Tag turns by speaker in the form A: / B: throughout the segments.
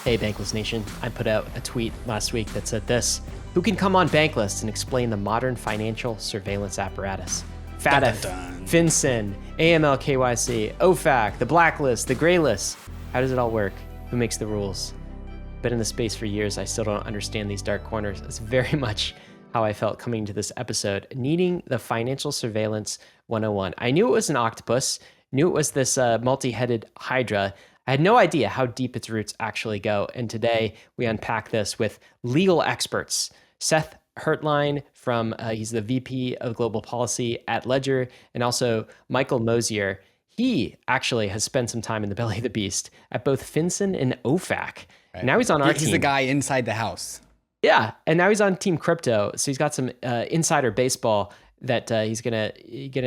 A: Hey, Bankless Nation. I put out a tweet last week that said this: who can come on Bankless and explain the modern financial surveillance apparatus? FATF, FinCEN, AML KYC, OFAC, the blacklist, the greylists. How does it all work? Who makes the rules? Been in the space for years. I still don't understand these dark corners. It's very much how I felt coming to this episode, needing the financial surveillance 101. I knew it was an octopus, knew it was this multi-headed hydra. I had no idea how deep its roots actually go. And today we unpack this with legal experts. Seth Hertlein he's the VP of Global Policy at Ledger, and also Michael Mosier. He actually has spent some time in the belly of the beast at both FinCEN and OFAC. Right. Now he's on our team.
B: He's the guy inside the house.
A: Yeah, and now he's on Team Crypto. So he's got some insider baseball that he's gonna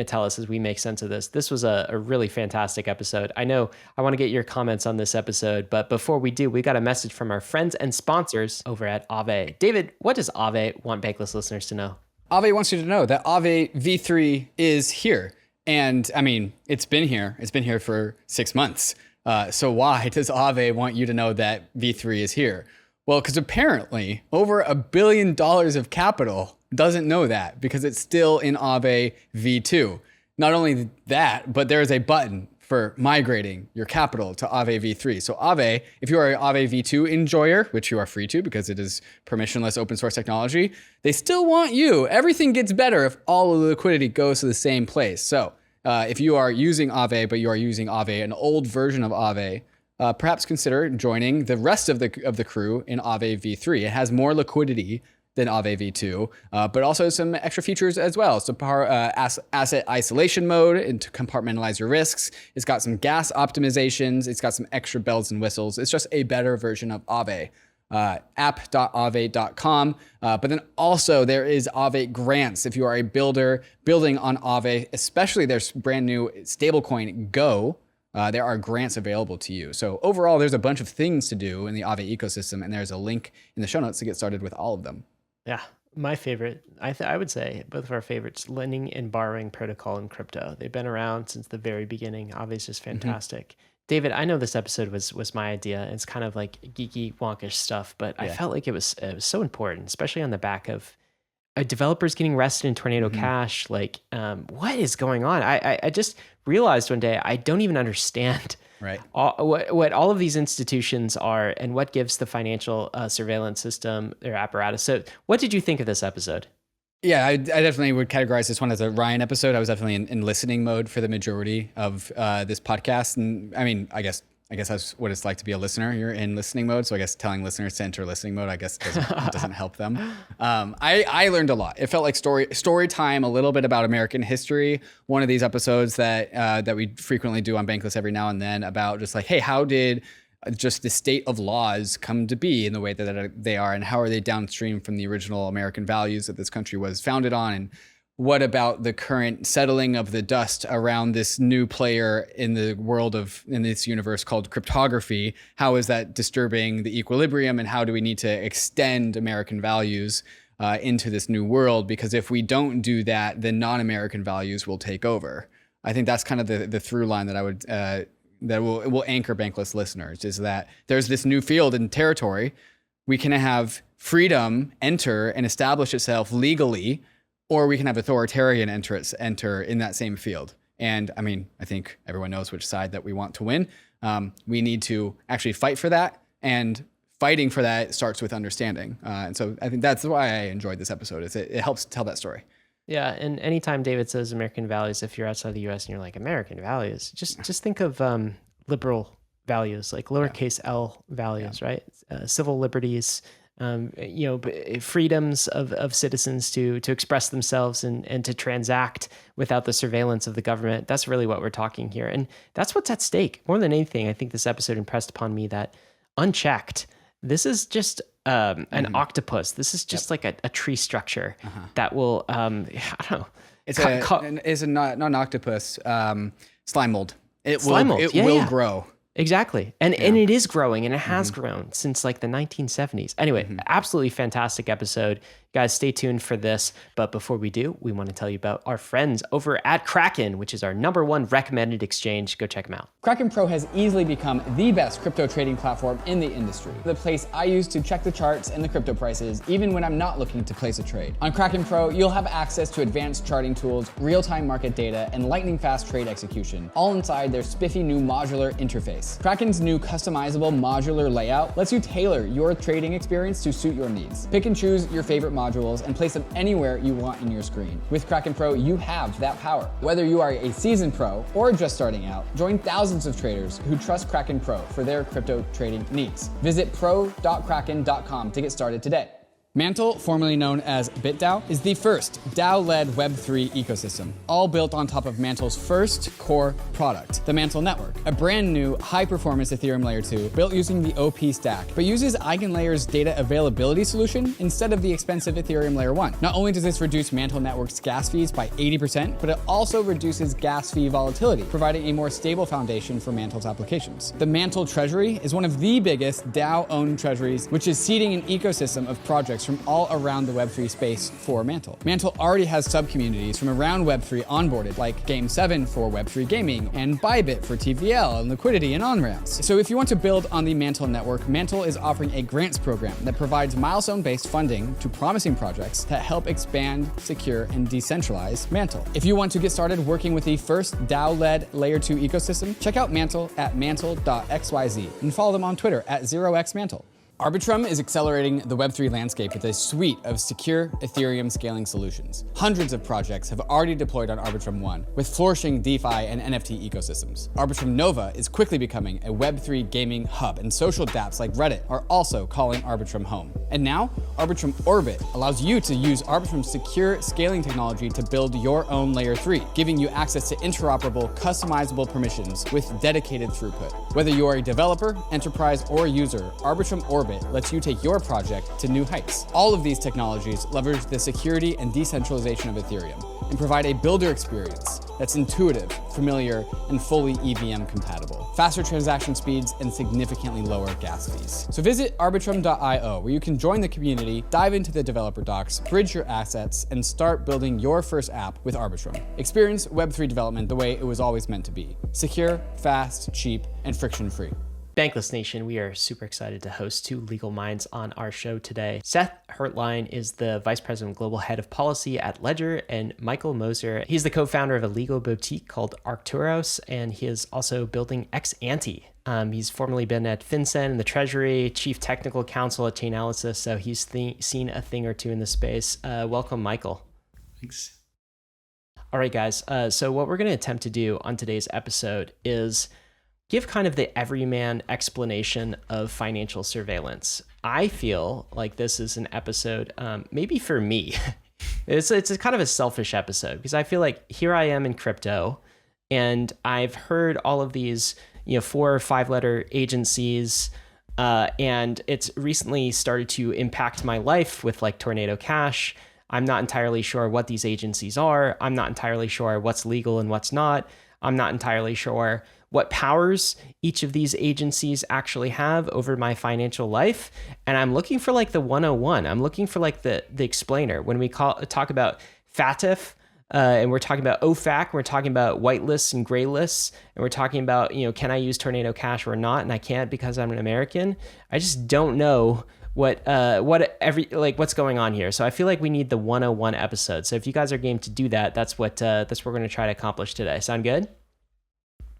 A: tell us as we make sense of this. This was a really fantastic episode. I know I want to get your comments on this episode, but before we do, we got a message from our friends and sponsors over at AAVE. David, what does AAVE want Bankless listeners to know?
B: AAVE wants you to know that AAVE V3 is here. And I mean, it's been here. It's been here for 6 months. So why does AAVE want you to know that V3 is here? Well, because apparently over $1 billion of capital doesn't know that because it's still in AAVE V2. Not only that, but there is a button for migrating your capital to AAVE V3. So AAVE, if you are an AAVE V2 enjoyer, which you are free to because it is permissionless open source technology, they still want you. Everything gets better if all of the liquidity goes to the same place. So if you are using AAVE, but you are using AAVE, an old version of AAVE, perhaps consider joining the rest of the crew in AAVE V3. It has more liquidity than AAVE V2, but also some extra features as well. So asset isolation mode and to compartmentalize your risks. It's got some gas optimizations. It's got some extra bells and whistles. It's just a better version of AAVE. App.aave.com. But then also there is AAVE grants. If you are a builder building on AAVE, especially their brand new stablecoin Go, there are grants available to you. So overall, there's a bunch of things to do in the AAVE ecosystem, and there's a link in the show notes to get started with all of them.
A: Yeah, my favorite, I would say both of our favorites, lending and borrowing protocol in crypto. They've been around since the very beginning. AAVE is just fantastic. Mm-hmm. David, I know this episode was my idea. It's kind of like geeky, wonkish stuff, but I felt like it was so important, especially on the back of developers getting arrested in Tornado Cash. Like, what is going on? I just realized one day I don't even understand what all of these institutions are and what gives the financial surveillance system their apparatus. So what did you think of this episode?
B: Yeah, I definitely would categorize this one as a Ryan episode. I was definitely in listening mode for the majority of this podcast. And I mean, I guess that's what it's like to be a listener. You're in listening mode. So I guess telling listeners to enter listening mode, I guess doesn't help them. I learned a lot. It felt like story time, a little bit about American history. One of these episodes that we frequently do on Bankless every now and then about just like, hey, how did just the state of laws come to be in the way that they are, and how are they downstream from the original American values that this country was founded on, and what about the current settling of the dust around this new player in the world in this universe called cryptography? How is that disturbing the equilibrium, and how do we need to extend American values into this new world? Because if we don't do that, then non-American values will take over. I think that's kind of the through line that I would that will anchor Bankless listeners, is that there's this new field and territory. We can have freedom enter and establish itself legally, or we can have authoritarian enter in that same field. And I mean, I think everyone knows which side that we want to win. We need to actually fight for that, and fighting for that starts with understanding. And so I think that's why I enjoyed this episode. It helps tell that story.
A: Yeah, and anytime David says American values, if you're outside the U.S. and you're like, American values, just think of liberal values, like lowercase L values, right? Civil liberties, freedoms of citizens to express themselves and to transact without the surveillance of the government. That's really what we're talking here. And that's what's at stake. More than anything, I think this episode impressed upon me that unchecked, this is just an octopus. This is just like a tree structure that will, I don't know.
B: It's not an octopus, slime mold. It will grow.
A: Exactly. And it is growing, and it has grown since like the 1970s. Anyway, absolutely fantastic episode. Guys, stay tuned for this. But before we do, we want to tell you about our friends over at KRAKEN, which is our #1 recommended exchange. Go check them out.
B: KRAKEN Pro has easily become the best crypto trading platform in the industry. The place I use to check the charts and the crypto prices, even when I'm not looking to place a trade. On KRAKEN Pro, you'll have access to advanced charting tools, real-time market data, and lightning-fast trade execution, all inside their spiffy new modular interface. KRAKEN's new customizable modular layout lets you tailor your trading experience to suit your needs. Pick and choose your favorite modules and place them anywhere you want in your screen. With KRAKEN Pro, you have that power. Whether you are a seasoned pro or just starting out, join thousands of traders who trust KRAKEN Pro for their crypto trading needs. Visit pro.kraken.com to get started today. MANTLE, formerly known as BitDAO, is the first DAO-led Web3 ecosystem, all built on top of MANTLE's first core product, the MANTLE Network, a brand new high-performance Ethereum Layer 2 built using the OP stack, but uses EigenLayer's data availability solution instead of the expensive Ethereum Layer 1. Not only does this reduce MANTLE Network's gas fees by 80%, but it also reduces gas fee volatility, providing a more stable foundation for MANTLE's applications. The MANTLE Treasury is one of the biggest DAO-owned treasuries, which is seeding an ecosystem of projects from all around the Web3 space for MANTLE. MANTLE already has sub-communities from around Web3 onboarded, like Game7 for Web3 gaming, and Bybit for TVL and liquidity and on-ramps. So if you want to build on the MANTLE network, MANTLE is offering a grants program that provides milestone-based funding to promising projects that help expand, secure, and decentralize MANTLE. If you want to get started working with the first DAO-led Layer 2 ecosystem, check out MANTLE at mantle.xyz and follow them on Twitter at 0xmantle. ARBITRUM is accelerating the Web3 landscape with a suite of secure Ethereum scaling solutions. Hundreds of projects have already deployed on ARBITRUM 1, with flourishing DeFi and NFT ecosystems. ARBITRUM Nova is quickly becoming a Web3 gaming hub, and social dApps like Reddit are also calling ARBITRUM home. And now, ARBITRUM Orbit allows you to use ARBITRUM's secure scaling technology to build your own Layer 3, giving you access to interoperable, customizable permissions with dedicated throughput. Whether you are a developer, enterprise, or user, ARBITRUM Orbit lets you take your project to new heights. All of these technologies leverage the security and decentralization of Ethereum and provide a builder experience that's intuitive, familiar, and fully EVM compatible. Faster transaction speeds and significantly lower gas fees. So visit arbitrum.io, where you can join the community, dive into the developer docs, bridge your assets, and start building your first app with Arbitrum. Experience Web3 development the way it was always meant to be: secure, fast, cheap, and friction-free.
A: Bankless Nation, we are super excited to host two legal minds on our show today. Seth Hertlein is the Vice President and Global Head of Policy at Ledger, and Michael Mosier, he's the co-founder of a legal boutique called Arktourous, and he is also building Exante. He's formerly been at FinCEN in the Treasury, Chief Technical Counsel at Chainalysis, so he's seen a thing or two in the space. Welcome, Michael.
C: Thanks.
A: All right, guys. So what we're going to attempt to do on today's episode is give kind of the everyman explanation of financial surveillance. I feel like this is an episode, maybe for me, it's a kind of a selfish episode, because I feel like here I am in crypto, and I've heard all of these, 4 or 5 letter agencies, and it's recently started to impact my life with like Tornado Cash. I'm not entirely sure what these agencies are. I'm not entirely sure what's legal and what's not. I'm not entirely sure what powers each of these agencies actually have over my financial life. And I'm looking for like the 101. I'm looking for like the explainer. When we talk about FATF, and we're talking about OFAC, we're talking about white lists and gray lists, and we're talking about, can I use Tornado Cash or not? And I can't because I'm an American. I just don't know what's going on here. So I feel like we need the 101 episode. So if you guys are game to do that, that's what we're going to try to accomplish today. Sound good?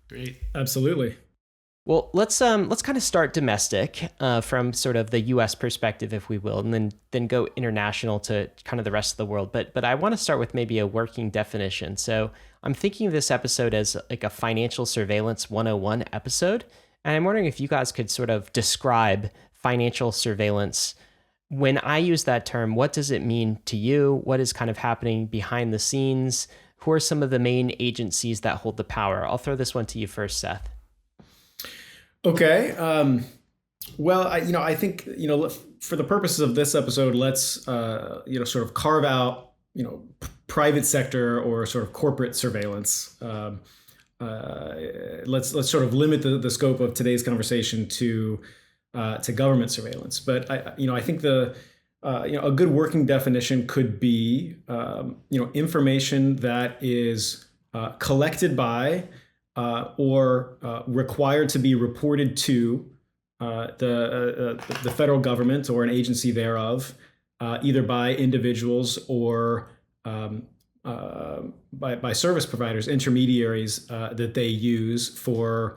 C: Great. Absolutely.
A: Well, let's kind of start domestic from sort of the U.S. perspective, if we will, and then go international to kind of the rest of the world. But I want to start with maybe a working definition. So I'm thinking of this episode as like a financial surveillance 101 episode, and I'm wondering if you guys could sort of describe financial surveillance. When I use that term, what does it mean to you? What is kind of happening behind the scenes? Who are some of the main agencies that hold the power? I'll throw this one to you first, Seth.
C: Okay. Well, I think, for the purposes of this episode, let's, sort of carve out, private sector or sort of corporate surveillance. Let's sort of limit the scope of today's conversation to government surveillance. But I think the a good working definition could be, information that is collected by or required to be reported to the federal government or an agency thereof, either by individuals or by service providers, intermediaries that they use for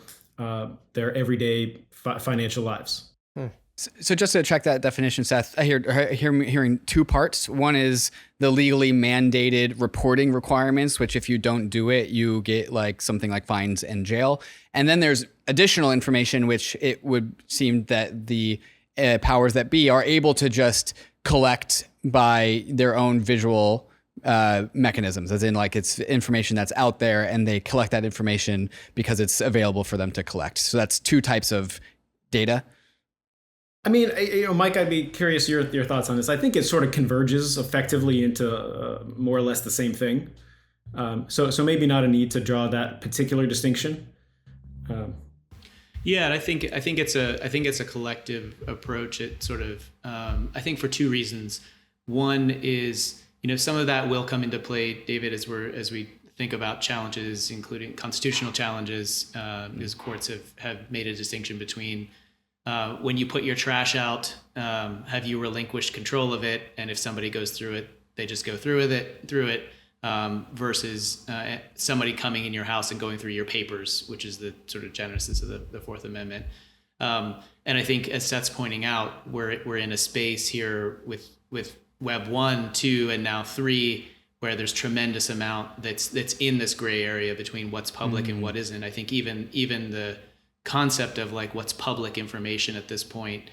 C: their everyday financial lives.
B: So just to check that definition, Seth, I'm hearing two parts. One is the legally mandated reporting requirements, which if you don't do it, you get like something like fines and jail. And then there's additional information, which it would seem that the powers that be are able to just collect by their own visual mechanisms, as in like it's information that's out there and they collect that information because it's available for them to collect. So that's two types of data.
C: I mean, Mike, I'd be curious your thoughts on this. I think it sort of converges effectively into more or less the same thing. So maybe not a need to draw that particular distinction.
D: Yeah, and I think it's a collective approach. It sort of I think for two reasons. One is some of that will come into play, David, as we think about challenges, including constitutional challenges, because courts have made a distinction between when you put your trash out, have you relinquished control of it? And if somebody goes through it, they just go through it, versus somebody coming in your house and going through your papers, which is the sort of genesis of the Fourth Amendment. And I think, as Seth's pointing out, we're in a space here with Web 1, 2, and now 3, where there's tremendous amount that's in this gray area between what's public and what isn't. I think even the concept of like what's public information at this point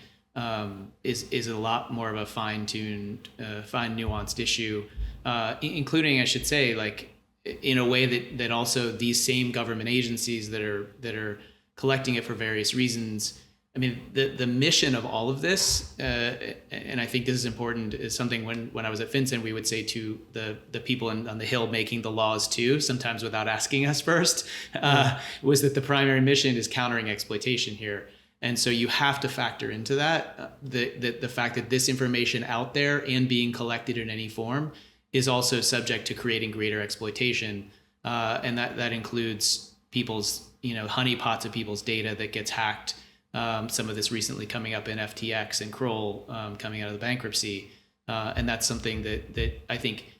D: is a lot more of a fine-tuned, nuanced issue, including, I should say, like in a way that also these same government agencies that are collecting it for various reasons. I mean, the mission of all of this, and I think this is important, is something when I was at FinCEN, we would say to the people on the Hill making the laws too, sometimes without asking us first, was that the primary mission is countering exploitation here. And so you have to factor into that, the fact that this information out there and being collected in any form is also subject to creating greater exploitation. And that includes people's, honeypots of people's data that gets hacked. Some of this recently coming up in FTX and Kroll coming out of the bankruptcy. And that's something that I think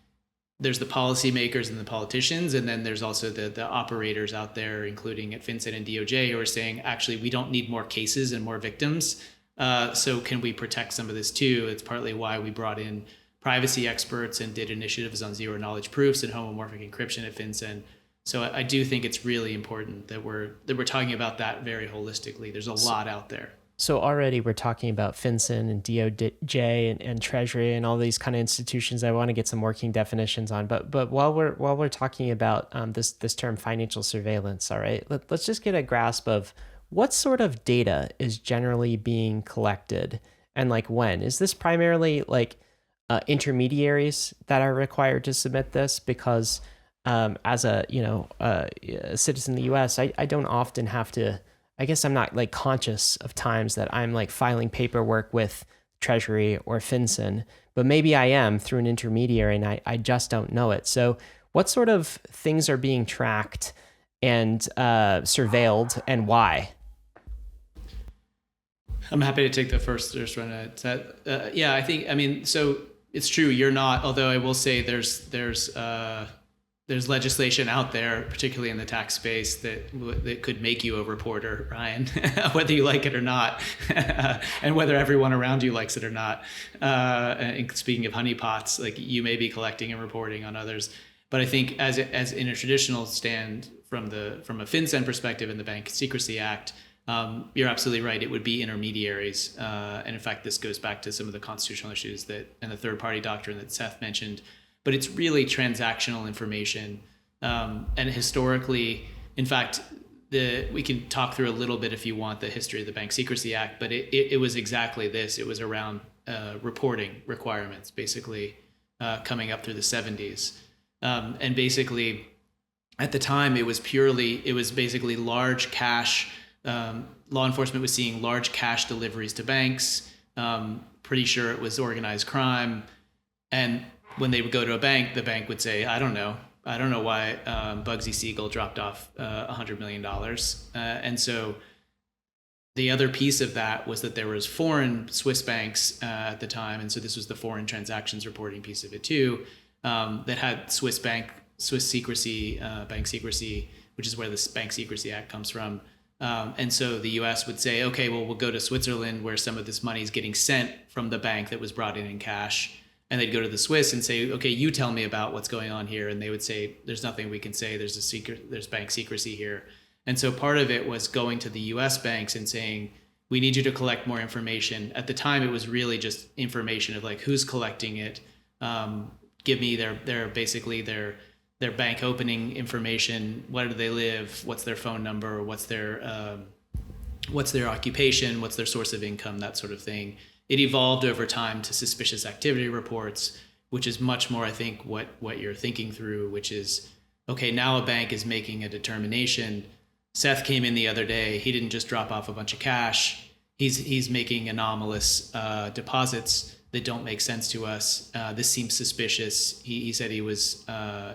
D: there's the policymakers and the politicians, and then there's also the operators out there, including at FinCEN and DOJ, who are saying, actually, we don't need more cases and more victims. So can we protect some of this too? It's partly why we brought in privacy experts and did initiatives on zero knowledge proofs and homomorphic encryption at FinCEN. So I do think it's really important that we're talking about that very holistically. There's a lot out there.
A: So already we're talking about FinCEN and DOJ and Treasury and all these kind of institutions. I want to get some working definitions on. But while we're talking about this term financial surveillance, all right, let's just get a grasp of what sort of data is generally being collected and like when. Is this primarily like intermediaries that are required to submit this? Because as a citizen in the U.S., I don't often have to. I guess I'm not like conscious of times that I'm like filing paperwork with Treasury or FinCEN, but maybe I am through an intermediary and I just don't know it. So what sort of things are being tracked and surveilled and why?
D: I'm happy to take the first run at that. Yeah, I mean, so it's true. You're not, although I will say there's legislation out there, particularly in the tax space, that could make you a reporter, Ryan, whether you like it or not, and whether everyone around you likes it or not. And speaking of honeypots, like you may be collecting and reporting on others, but I think as in a traditional stand from a FinCEN perspective in the Bank Secrecy Act, you're absolutely right. It would be intermediaries, and in fact, this goes back to some of the constitutional issues and the third-party doctrine that Seth mentioned. But it's really transactional information. And historically, in fact, we can talk through a little bit if you want the history of the Bank Secrecy Act, but it was exactly this. It was around reporting requirements, basically coming up through the 70s. And basically, at the time, it was basically large cash. Law enforcement was seeing large cash deliveries to banks. Pretty sure it was organized crime. And when they would go to a bank, the bank would say, I don't know why Bugsy Siegel dropped off $100 million. And so the other piece of that was that there was foreign Swiss banks at the time. And so this was the foreign transactions reporting piece of it too, that had Bank Secrecy, which is where this Bank Secrecy Act comes from. And so the US would say, okay, well, we'll go to Switzerland where some of this money is getting sent from the bank that was brought in cash. And they'd go to the Swiss and say, okay, you tell me about what's going on here. And they would say, there's nothing we can say. There's bank secrecy here. And so part of it was going to the US banks and saying, we need you to collect more information. At the time, it was really just information of like, who's collecting it? Give me their bank opening information. Where do they live? What's their phone number? What's their occupation? What's their source of income? That sort of thing. It evolved over time to suspicious activity reports, which is much more, I think, what you're thinking through, which is, okay, now a bank is making a determination. Seth came in the other day. He didn't just drop off a bunch of cash. He's making anomalous deposits that don't make sense to us. This seems suspicious. He said he was a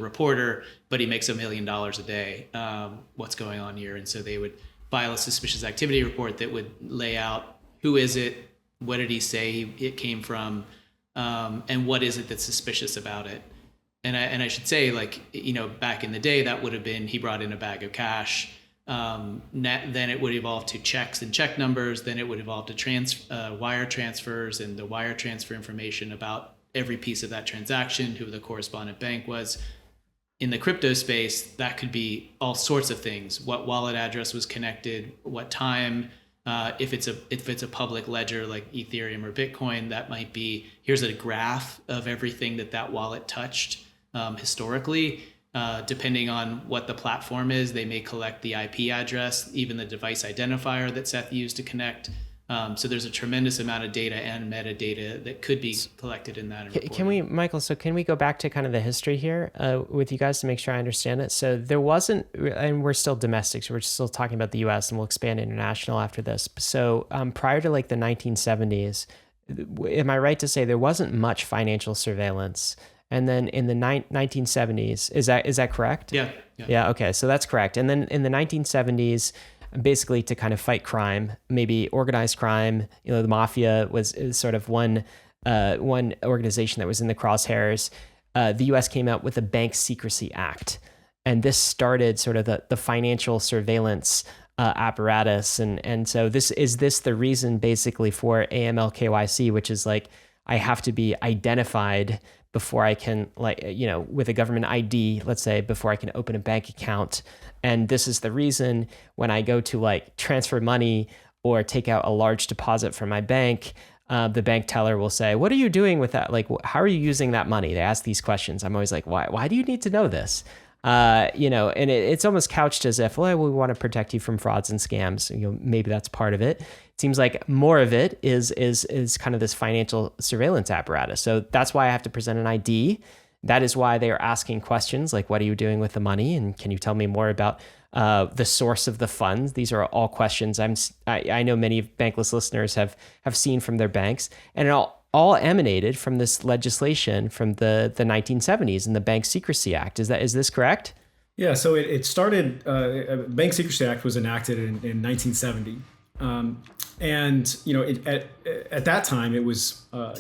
D: reporter, but he makes $1 million a day. What's going on here? And so they would file a suspicious activity report that would lay out who is it, what did he say it came from, and what is it that's suspicious about it. And I should say, like, back in the day, that would have been he brought in a bag of cash. Then it would evolve to checks and check numbers. Then it would evolve to wire transfers and the wire transfer information about every piece of that transaction, who the correspondent bank was. In the crypto space, that could be all sorts of things. What wallet address was connected, what time. If it's a public ledger like Ethereum or Bitcoin, that might be, here's a graph of everything that wallet touched historically. Depending on what the platform is, they may collect the IP address, even the device identifier that Seth used to connect. So there's a tremendous amount of data and metadata that could be collected in that.
A: Can we, Michael, so can we go back to kind of the history here with you guys to make sure I understand it? So there wasn't, and we're still domestic, so we're still talking about the US, and we'll expand international after this. So prior to like the 1970s, am I right to say there wasn't much financial surveillance? And then in the 1970s, is that correct?
D: Yeah.
A: Yeah. Okay. So that's correct. And then in the 1970s, basically to kind of fight crime, maybe organized crime, the mafia is sort of one organization that was in the crosshairs. The U.S. came out with the Bank Secrecy Act, and this started sort of the financial surveillance apparatus. And so this the reason basically for AML KYC, which is like I have to be identified before I can, with a government ID, let's say, before I can open a bank account. And this is the reason when I go to transfer money or take out a large deposit from my bank, the bank teller will say, what are you doing with that? Like, how are you using that money? They ask these questions. I'm always like, why do you need to know this? And it's almost couched as if, well, we want to protect you from frauds and scams. Maybe that's part of it. It seems like more of it is kind of this financial surveillance apparatus. So that's why I have to present an ID. That is why they are asking questions like, what are you doing with the money? And can you tell me more about the source of the funds? These are all questions I know many Bankless listeners have seen from their banks, and it all emanated from this legislation from the 1970s and the Bank Secrecy Act. Is this correct?
C: Yeah, so it started, Bank Secrecy Act was enacted in 1970. And at that time it was a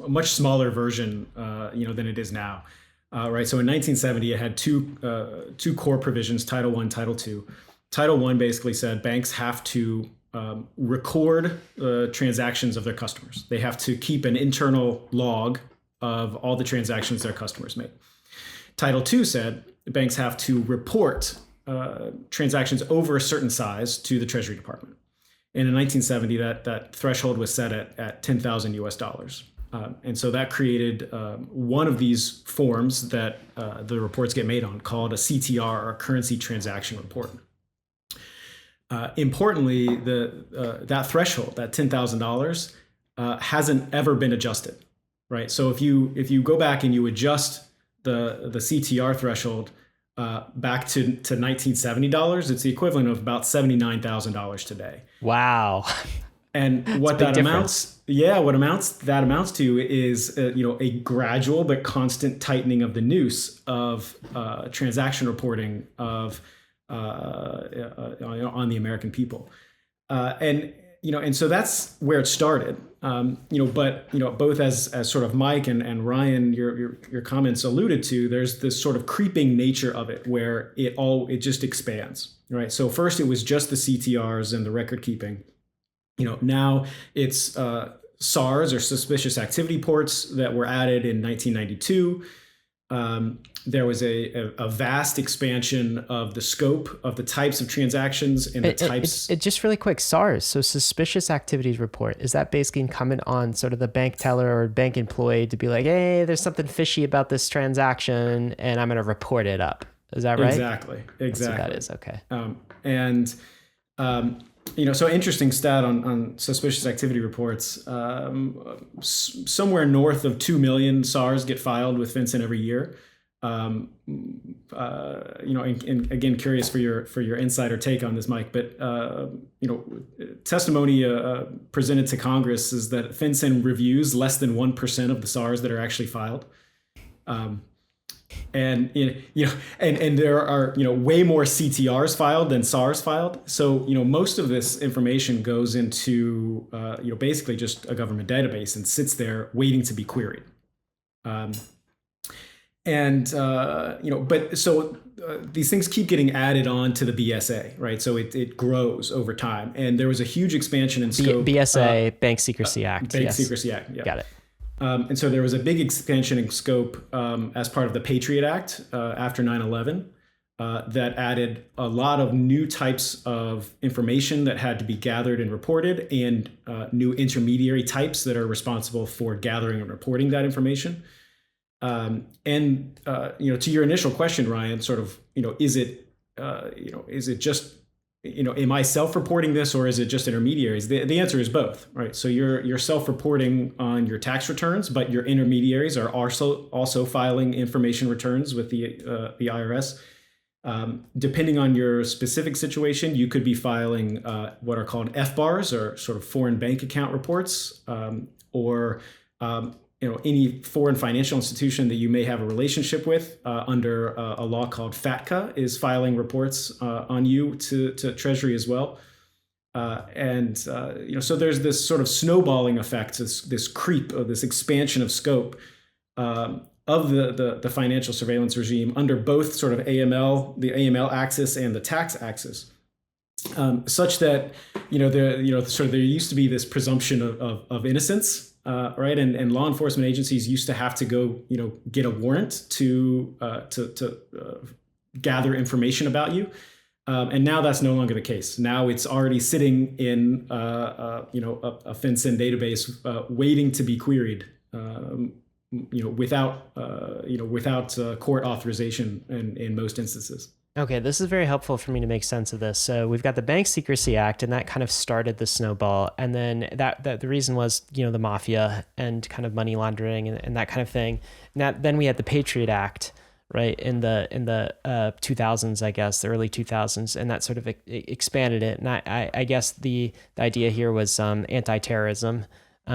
C: much smaller version than it is now, right? So in 1970 it had two core provisions: Title I, Title II. Title I basically said banks have to record transactions of their customers. They have to keep an internal log of all the transactions their customers make. Title II said banks have to report transactions over a certain size to the Treasury Department. And in 1970, that threshold was set at $10,000 US. And so that created one of these forms that the reports get made on, called a CTR, or Currency Transaction Report. Importantly, that threshold, that $10,000, hasn't ever been adjusted, right? So if you go back and you adjust the CTR threshold back to $1970, it's the equivalent of about $79,000 today.
A: Wow.
C: And what that amounts to is a gradual but constant tightening of the noose of transaction reporting of on the American people, and so that's where it started. But both as sort of Mike and Ryan, your comments alluded to, there's this sort of creeping nature of it where it just expands, right? So first it was just the CTRs and the record keeping. Now it's SARS, or suspicious activity reports, that were added in 1992. There was a vast expansion of the scope of the types of transactions and the types.
A: Just really quick, SARS, so suspicious activities report, is that basically incumbent on sort of the bank teller or bank employee to be like, hey, there's something fishy about this transaction and I'm going to report it up? Is that right?
C: Exactly.
A: That's what that is. Okay.
C: So interesting stat on suspicious activity reports. Somewhere north of 2 million SARs get filed with FinCEN every year. And again, curious for your insider take on this, Mike. But testimony presented to Congress is that FinCEN reviews less than 1% of the SARs that are actually filed. And there are way more CTRs filed than SARs filed. So most of this information goes into basically just a government database and sits there waiting to be queried. These things keep getting added on to the BSA, right? So it grows over time, and there was a huge expansion in scope.
A: BSA, Bank Secrecy Act.
C: Bank Secrecy Act. Yeah.
A: Got it.
C: And so there was a big expansion in scope as part of the Patriot Act after 9/11 that added a lot of new types of information that had to be gathered and reported, and new intermediary types that are responsible for gathering and reporting that information. To your initial question, Ryan, sort of, is it just, am I self-reporting this, or is it just intermediaries? The answer is both, right? So you're self-reporting on your tax returns, but your intermediaries are also filing information returns with the IRS. Depending on your specific situation, you could be filing what are called FBARs, or sort of foreign bank account reports, or any foreign financial institution that you may have a relationship with under a law called FATCA is filing reports on you to Treasury as well. So there's this sort of snowballing effect, this creep, of this expansion of scope of the financial surveillance regime under both sort of the AML axis and the tax axis, such that there used to be this presumption of innocence. Right, and law enforcement agencies used to have to go, get a warrant to gather information about you, and now that's no longer the case. Now it's already sitting in a FinCEN database, waiting to be queried, without court authorization in most instances.
A: Okay, this is very helpful for me to make sense of this. So we've got the Bank Secrecy Act, and that kind of started the snowball. And then that the reason was, the mafia and kind of money laundering and that kind of thing. Then we had the Patriot Act, right, in the 2000s, I guess, the early 2000s, and that sort of expanded it. And I guess the idea here was anti-terrorism,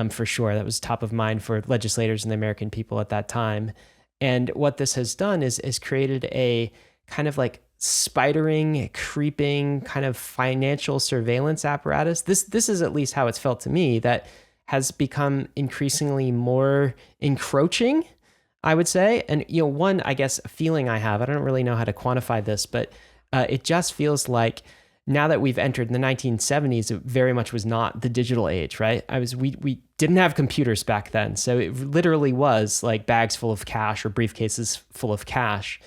A: for sure. That was top of mind for legislators and the American people at that time. And what this has done is created a kind of like spidering, creeping kind of financial surveillance apparatus. This is at least how it's felt to me, that has become increasingly more encroaching, I would say. And one, I guess, feeling I have, I don't really know how to quantify this, but it just feels like now that we've entered in the 1970s, it very much was not the digital age, right? We didn't have computers back then, so it literally was like bags full of cash or briefcases full of cash.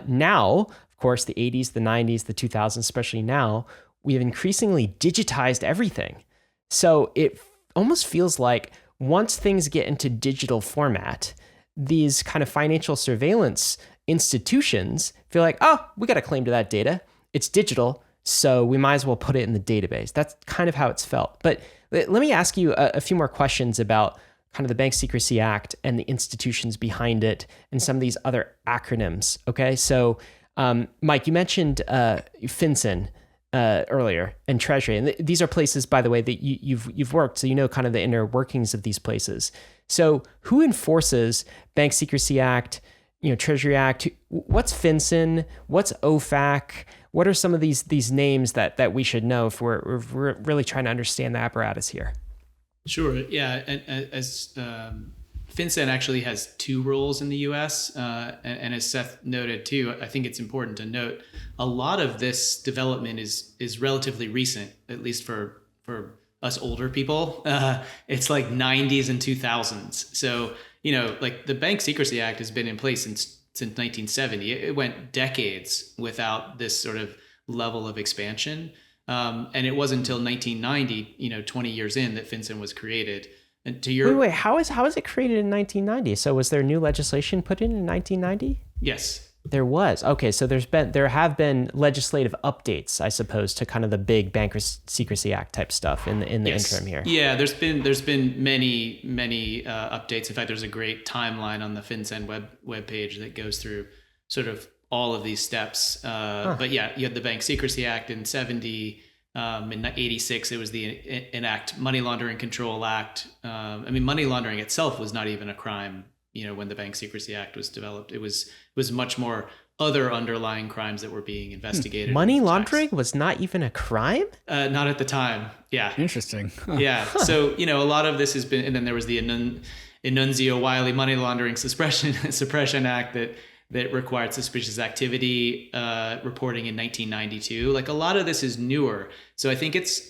A: Now, of course, the 80s, the 90s, the 2000s, especially now, we have increasingly digitized everything. So it almost feels like once things get into digital format, these kind of financial surveillance institutions feel like, oh, we got a claim to that data. It's digital, so we might as well put it in the database. That's kind of how it's felt. But let me ask you a few more questions about kind of the Bank Secrecy Act and the institutions behind it and some of these other acronyms. Okay, so Mike, you mentioned FinCEN, earlier, and Treasury. And these are places, by the way, that you've worked, so you know kind of the inner workings of these places. So who enforces Bank Secrecy Act, Treasury Act? What's FinCEN? What's OFAC? What are some of these names that we should know if we're really trying to understand the apparatus here?
D: Sure. Yeah. And as FinCEN actually has two roles in the U.S. And as Seth noted too, I think it's important to note a lot of this development is relatively recent, at least for us older people. It's like 90s and 2000s. So, like the Bank Secrecy Act has been in place since 1970. It went decades without this sort of level of expansion. And it wasn't until 1990, 20 years in, that FinCEN was created. And to your
A: wait, how is it created in 1990? So was there new legislation put in 1990?
D: Yes.
A: There was. Okay, so there have been legislative updates, I suppose, to kind of the big Bank Secrecy Act type stuff in the interim here.
D: Yeah, there's been many updates. In fact, there's a great timeline on the FinCEN webpage that goes through sort of all of these steps. But yeah, you had the Bank Secrecy Act in 70. In 86, it was the Enact Money Laundering Control Act. Money laundering itself was not even a crime, when the Bank Secrecy Act was developed. It was much more other underlying crimes that were being investigated.
A: Money laundering was not even a crime?
D: Not at the time. Yeah.
B: Interesting. Huh.
D: Yeah. So, a lot of this has been, and then there was the Annunzio Wiley Money Laundering Suppression Act that required suspicious activity reporting in 1992. Like a lot of this is newer. So I think it's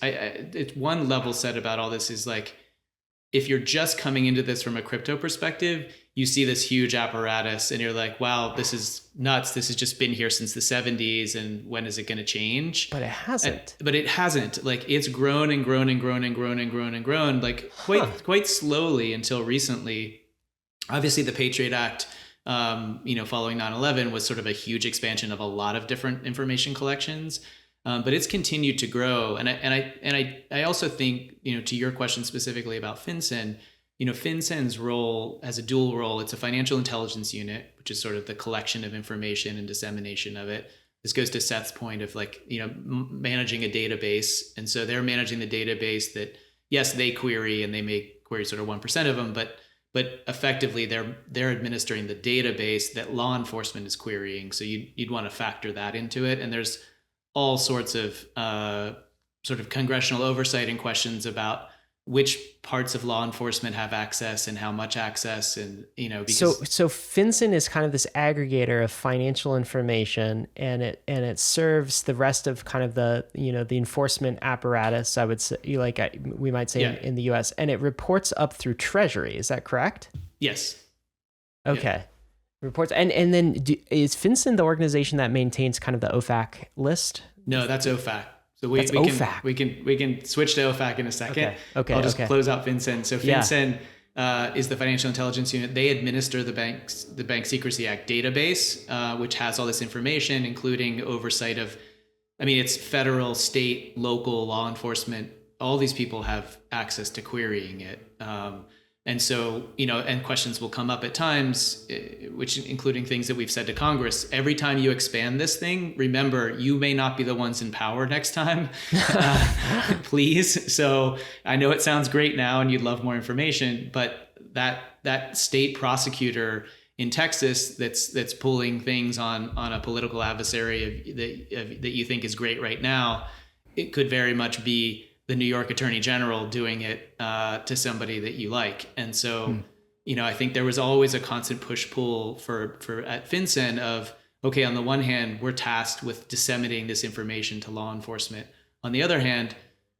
D: one level set about all this is like, if you're just coming into this from a crypto perspective, you see this huge apparatus and you're like, wow, this is nuts. This has just been here since the 70s. And when is it going to change?
A: But it hasn't.
D: But it hasn't. Like it's grown and grown and grown and grown and grown and grown, like quite slowly until recently. Obviously the Patriot Act, following 9/11 was sort of a huge expansion of a lot of different information collections. But it's continued to grow. And I also think, to your question specifically about FinCEN, FinCEN's role as a dual role, it's a financial intelligence unit, which is sort of the collection of information and dissemination of it. This goes to Seth's point of managing a database. And so they're managing the database that, yes, they query and they may query sort of 1% of them, but effectively they're administering the database that law enforcement is querying. So you'd want to factor that into it. And there's all sorts of sort of congressional oversight and questions about which parts of law enforcement have access and how much access, and because
A: so FinCEN is kind of this aggregator of financial information, and it serves the rest of kind of the the enforcement apparatus, I would say, we might say in the U.S., and it reports up through Treasury. Is that correct?
D: Yes.
A: Okay.
D: Yeah.
A: Reports and then is FinCEN the organization that maintains kind of the OFAC list?
D: No, that's OFAC. So we can switch to OFAC in a second.
A: Okay.
D: I'll just close out FinCEN. So FinCEN is the financial intelligence unit. They administer the Bank Secrecy Act database, which has all this information, including oversight of, it's federal, state, local law enforcement. All these people have access to querying it. And so, and questions will come up at times, which including things that we've said to Congress. Every time you expand this thing, remember, you may not be the ones in power next time, please. So I know it sounds great now and you'd love more information, but that state prosecutor in Texas that's pulling things on a political adversary that you think is great right now, it could very much be the New York Attorney General doing it to somebody that you like. And so, I think there was always a constant push-pull for at FinCEN of, okay, on the one hand, we're tasked with disseminating this information to law enforcement. On the other hand,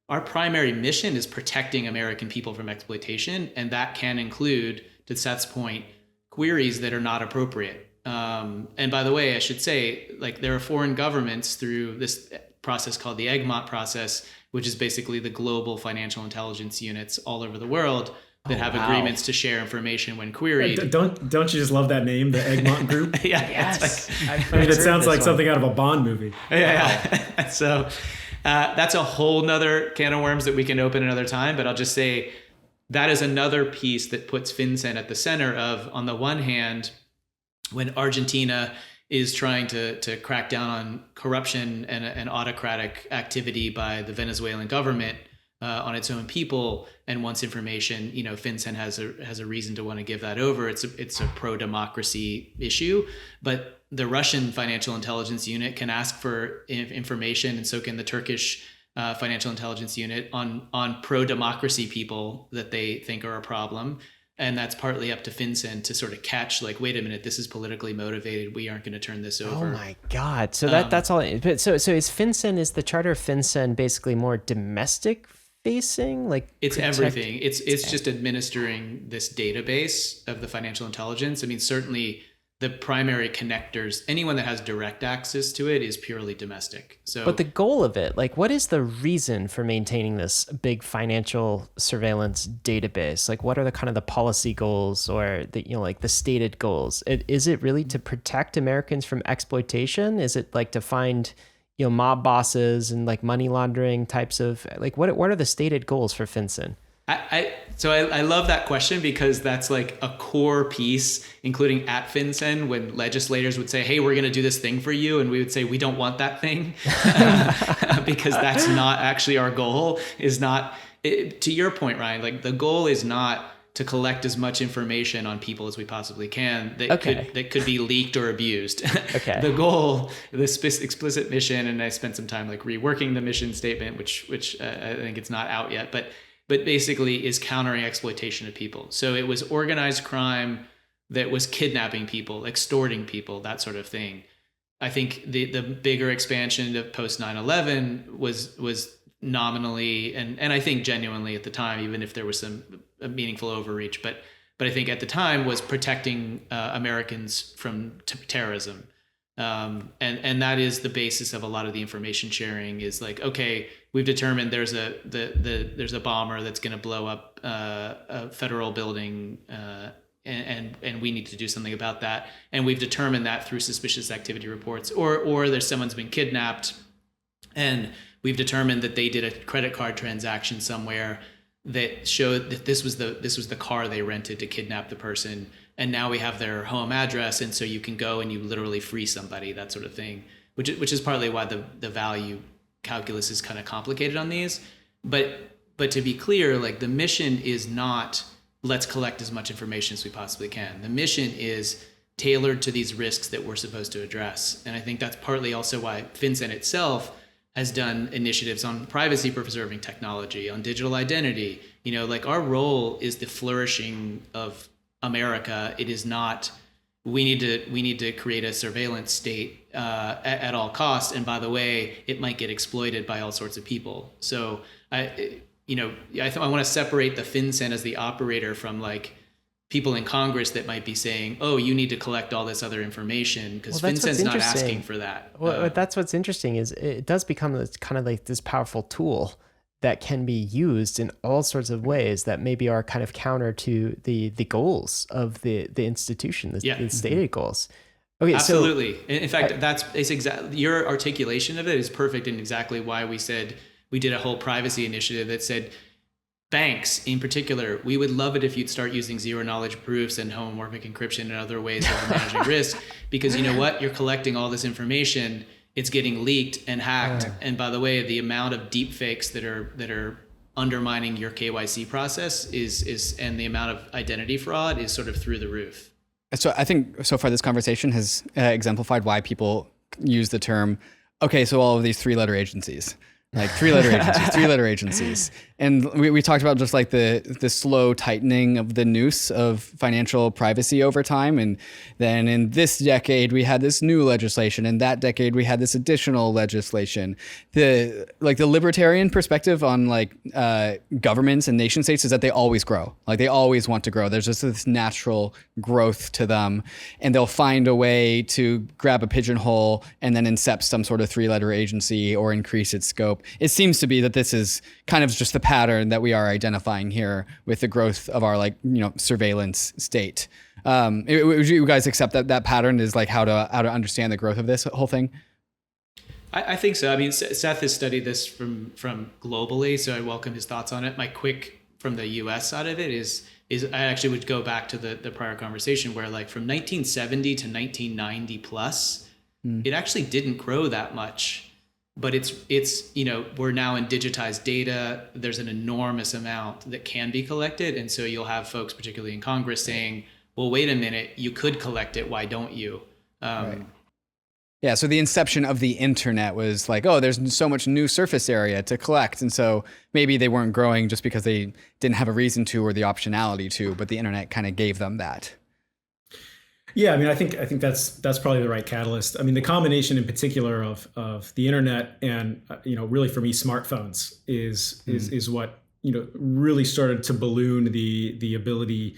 D: our primary mission is protecting American people from exploitation. And that can include, to Seth's point, queries that are not appropriate. And by the way, I should say, there are foreign governments through this process called the Egmont process, which is basically the global financial intelligence units all over the world that have agreements to share information when queried.
C: Don't you just love that name, the Egmont Group?
D: Yeah.
A: Yes.
C: It sounds like something out of a Bond movie.
D: Yeah. So that's a whole nother can of worms that we can open another time. But I'll just say that is another piece that puts FinCEN at the center of, on the one hand, when Argentina is trying to crack down on corruption and autocratic activity by the Venezuelan government on its own people, and wants information. FinCEN has a reason to want to give that over. It's a pro-democracy issue, but the Russian Financial Intelligence Unit can ask for information, and so can the Turkish Financial Intelligence Unit on pro-democracy people that they think are a problem. And that's partly up to FinCEN to sort of catch, like, wait a minute, this is politically motivated. We aren't going to turn this over.
A: Oh my God! So that's all. But so is FinCEN, is the charter of FinCEN basically more domestic facing? Like,
D: it's everything. It's just administering this database of the financial intelligence. I mean, certainly the primary connectors, anyone that has direct access to it, is purely domestic. So,
A: but the goal of it, like, what is the reason for maintaining this big financial surveillance database? Like, what are the kind of the policy goals, or the, like the stated goals? Is it really to protect Americans from exploitation? Is it like to find, mob bosses and like money laundering types of, like, what are the stated goals for FinCEN?
D: So I love that question, because that's like a core piece, including at FinCEN, when legislators would say, hey, we're going to do this thing for you. And we would say, we don't want that thing, because that's not actually our goal. To your point, Ryan, like, the goal is not to collect as much information on people as we possibly can that could be leaked or abused.
A: Okay.
D: The goal, the explicit mission, and I spent some time like reworking the mission statement, which I think it's not out yet, but basically is countering exploitation of people. So it was organized crime that was kidnapping people, extorting people, that sort of thing. I think the bigger expansion of post 9/11 was nominally and I think genuinely at the time, even if there was some meaningful overreach, but I think at the time was protecting Americans from terrorism. And that is the basis of a lot of the information sharing, is like, okay, we've determined there's a bomber that's going to blow up a federal building, and we need to do something about that. And we've determined that through suspicious activity reports, or there's someone's been kidnapped, and we've determined that they did a credit card transaction somewhere that showed that this was the car they rented to kidnap the person. And now we have their home address, and so you can go and you literally free somebody, that sort of thing, which is partly why the value calculus is kind of complicated on these. But to be clear, like, the mission is not let's collect as much information as we possibly can. The mission is tailored to these risks that we're supposed to address. And I think that's partly also why FinCEN itself has done initiatives on privacy preserving technology, on digital identity. Like, our role is the flourishing of America. It is not, we need to create a surveillance state at all costs. And by the way, it might get exploited by all sorts of people. So I want to separate the FinCEN as the operator from, like, people in Congress that might be saying, oh, you need to collect all this other information, because FinCEN's not asking for that.
A: Well, that's what's interesting, is it does become this kind of like this powerful tool that can be used in all sorts of ways that maybe are kind of counter to the goals of the institution, the stated goals. Okay,
D: absolutely. In fact, it's exactly, your articulation of it is perfect, and exactly why we said we did a whole privacy initiative that said, banks in particular, we would love it if you'd start using zero knowledge proofs and homomorphic encryption and other ways of managing risk, because you know what? You're collecting all this information, it's getting leaked and hacked. And by the way, the amount of deep fakes that are undermining your KYC process is and the amount of identity fraud is sort of through the roof.
B: So I think so far this conversation has exemplified why people use the term, okay, so all of these three-letter agencies. Like three-letter agencies. And we talked about just like the slow tightening of the noose of financial privacy over time. And then in this decade, we had this new legislation. In that decade, we had this additional legislation. The libertarian perspective on governments and nation states is that they always grow. Like, they always want to grow. There's just this natural growth to them. And they'll find a way to grab a pigeonhole and then incept some sort of three-letter agency or increase its scope. It seems to be that this is kind of just the pattern that we are identifying here with the growth of our surveillance state. Would you guys accept that pattern is like how to understand the growth of this whole thing?
D: I think so. I mean, Seth has studied this from globally, so I welcome his thoughts on it. My quick from the US side of it is I actually would go back to the prior conversation where like from 1970 to 1990 plus, it actually didn't grow that much, but it's, you know, we're now in digitized data. There's an enormous amount that can be collected. And so you'll have folks, particularly in Congress, saying, well, wait a minute, you could collect it. Why don't you?
B: Right. Yeah, so the inception of the internet was like, oh, there's so much new surface area to collect. And so maybe they weren't growing just because they didn't have a reason to or the optionality to, but the internet kind of gave them that.
C: Yeah, I mean, I think that's probably the right catalyst. I mean, the combination in particular of the internet and you know, really for me, smartphones is what, you know, really started to balloon the ability,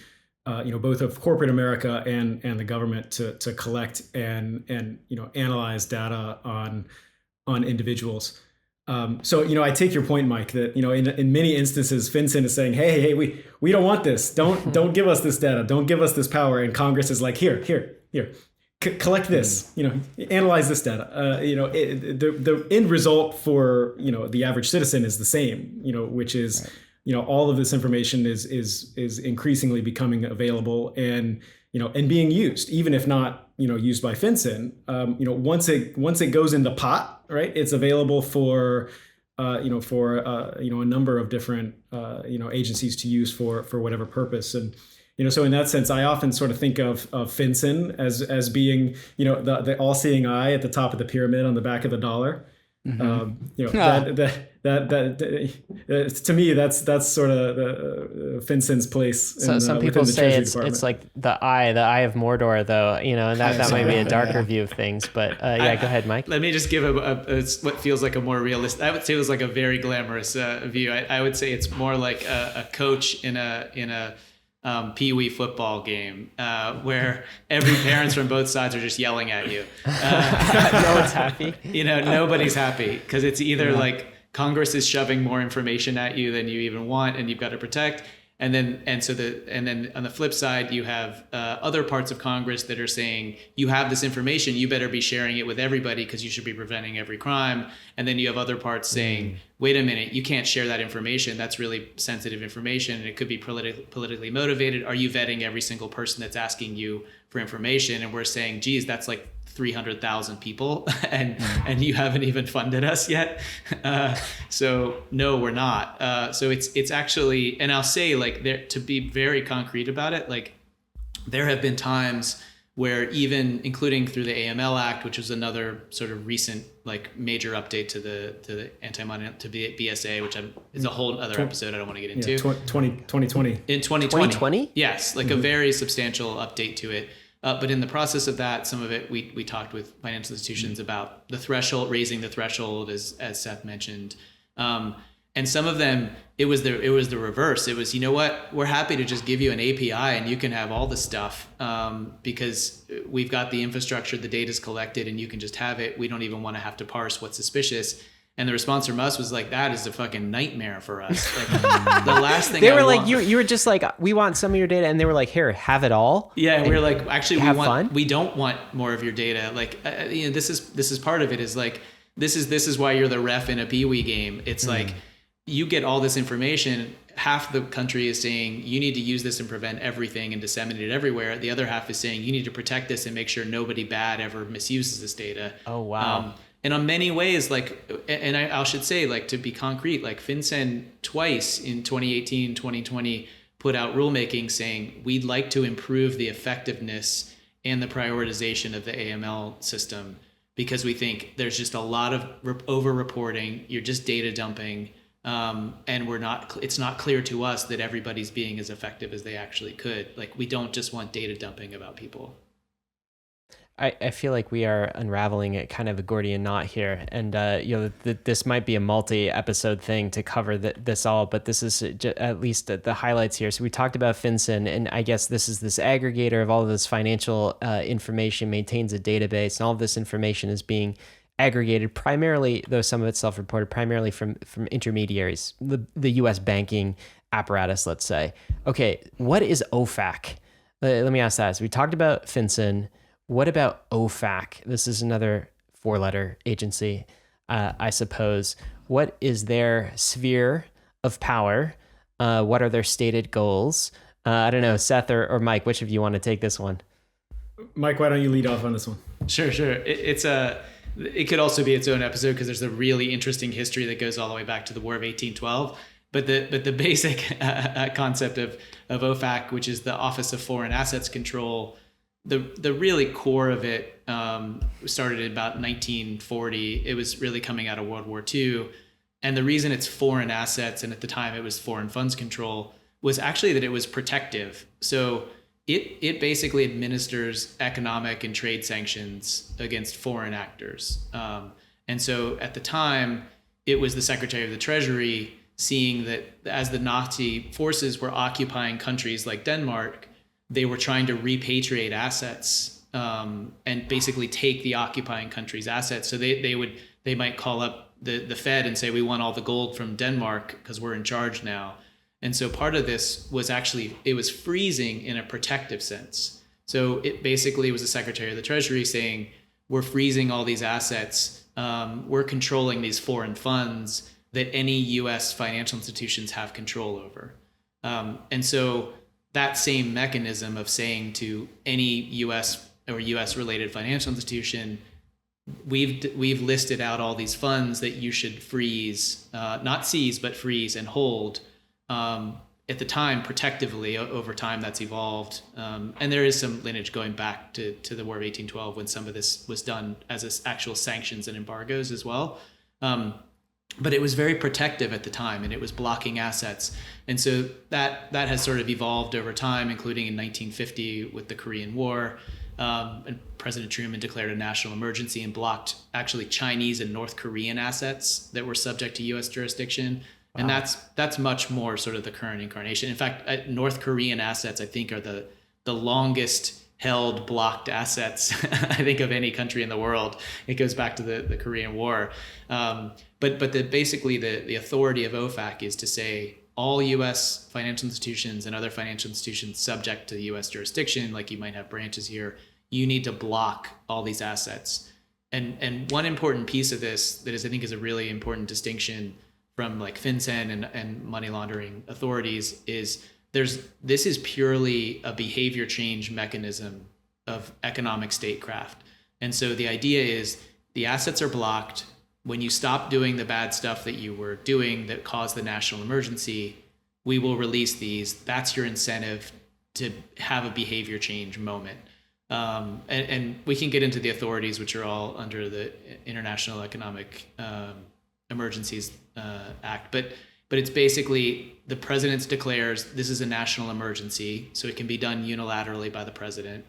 C: you know, both of corporate America and the government to collect and you know, analyze data on individuals. So, you know, I take your point, Mike, that, you know, in many instances, FinCEN is saying, hey, we don't want this. Don't give us this data. Don't give us this power. And Congress is like, here, collect this, you know, analyze this data. You know, the end result for, you know, the average citizen is the same, you know, which is, right. You know, all of this information is increasingly becoming available and, you know, and being used, even if not, you know, used by FinCEN. You know, once it goes in the pot, right, it's available for, you know, a number of different, you know, agencies to use for whatever purpose. And, you know, so in that sense, I often sort of think of FinCEN as being, you know, the all-seeing eye at the top of the pyramid on the back of the dollar. Mm-hmm. You know, that to me, that's sort of the FinCEN's place.
A: So some people say it's like the eye of Mordor, though. You know, and that might be a darker view of things. But yeah, go ahead, Mike.
D: Let me just give what feels like a more realistic. I would say it was like a very glamorous view. I would say it's more like a coach in a Pee-wee football game where every parents from both sides are just yelling at you.
A: No one's happy.
D: You know, nobody's happy because it's either like Congress is shoving more information at you than you even want, and you've got to protect. And then on the flip side, you have other parts of Congress that are saying, you have this information, you better be sharing it with everybody because you should be preventing every crime. And then you have other parts saying, wait a minute, you can't share that information. That's really sensitive information, and it could be politically motivated. Are you vetting every single person that's asking you for information? And we're saying, geez, that's like 300,000 people and you haven't even funded us yet. So no, we're not. So it's actually, and I'll say like there, to be very concrete about it, like there have been times where even including through the AML Act, which was another sort of recent like major update to the anti-money to BSA, which is a whole other episode I don't want to get into.
C: 2020.
D: In 2020? Yes, like a very substantial update to it. But in the process of that, some of it we talked with financial institutions about the threshold, raising the threshold, as Seth mentioned, and some of them it was the reverse. It was, you know what, we're happy to just give you an API and you can have all the stuff because we've got the infrastructure, the data's collected, and you can just have it. We don't even want to have to parse what's suspicious. And the response from us was like, that is a fucking nightmare for us. Like, the last thing
A: they were like, you were just like, we want some of your data, and they were like, here, have it all.
D: Yeah, and we were like, actually, we don't want more of your data. Like, you know, this is part of it. Is like, this is why you're the ref in a Pee-wee game. It's like, you get all this information. Half the country is saying you need to use this and prevent everything and disseminate it everywhere. The other half is saying you need to protect this and make sure nobody bad ever misuses this data.
A: Oh wow.
D: And on many ways, like, and I should say, like, to be concrete, like FinCEN twice in 2018, 2020 put out rulemaking saying we'd like to improve the effectiveness and the prioritization of the AML system because we think there's just a lot of over-reporting. You're just data dumping, and it's not clear to us that everybody's being as effective as they actually could. Like, we don't just want data dumping about people.
A: I feel like we are unraveling a kind of a Gordian knot here, and you know, this might be a multi-episode thing to cover this all, but this is at least the highlights here. So we talked about FinCEN, and I guess this is this aggregator of all of this financial information, maintains a database, and all of this information is being aggregated primarily, though some of it's self-reported, primarily from intermediaries, the U.S. banking apparatus, let's say. Okay, what is OFAC? Let me ask that. So we talked about FinCEN. What about OFAC? This is another 4-letter agency, I suppose. What is their sphere of power? What are their stated goals? I don't know, Seth or Mike, which of you want to take this one?
C: Mike, why don't you lead off on this one?
D: Sure. It could also be its own episode because there's a really interesting history that goes all the way back to the War of 1812. But the basic concept of OFAC, which is the Office of Foreign Assets Control, the really core of it started in about 1940. It was really coming out of World War II. And the reason it's foreign assets, and at the time it was foreign funds control, was actually that it was protective. So it basically administers economic and trade sanctions against foreign actors. And so at the time, it was the Secretary of the Treasury seeing that as the Nazi forces were occupying countries like Denmark, they were trying to repatriate assets and basically take the occupying country's assets. So they might call up the Fed and say, we want all the gold from Denmark because we're in charge now. And so part of this was actually, it was freezing in a protective sense. So it basically was the Secretary of the Treasury saying, we're freezing all these assets. We're controlling these foreign funds that any US financial institutions have control over. And so that same mechanism of saying to any US or US related financial institution, we've listed out all these funds that you should freeze, not seize, but freeze and hold. At the time, protectively. Over time, that's evolved. And there is some lineage going back to the War of 1812 when some of this was done as actual sanctions and embargoes as well. But it was very protective at the time, and it was blocking assets. And so that has sort of evolved over time, including in 1950 with the Korean War. And President Truman declared a national emergency and blocked actually Chinese and North Korean assets that were subject to U.S. jurisdiction. Wow. And that's much more sort of the current incarnation. In fact, North Korean assets, I think, are the longest held blocked assets, I think, of any country in the world. It goes back to the Korean War. But basically the authority of OFAC is to say all U.S. financial institutions and other financial institutions subject to U.S. jurisdiction, like you might have branches here, you need to block all these assets. And one important piece of this that I think is a really important distinction from like FinCEN and money laundering authorities is this is purely a behavior change mechanism of economic statecraft. And so the idea is the assets are blocked. When you stop doing the bad stuff that you were doing that caused the national emergency, we will release these. That's your incentive to have a behavior change moment. And we can get into the authorities, which are all under the International Economic Emergencies Act. But it's basically the president declares this is a national emergency, so it can be done unilaterally by the president.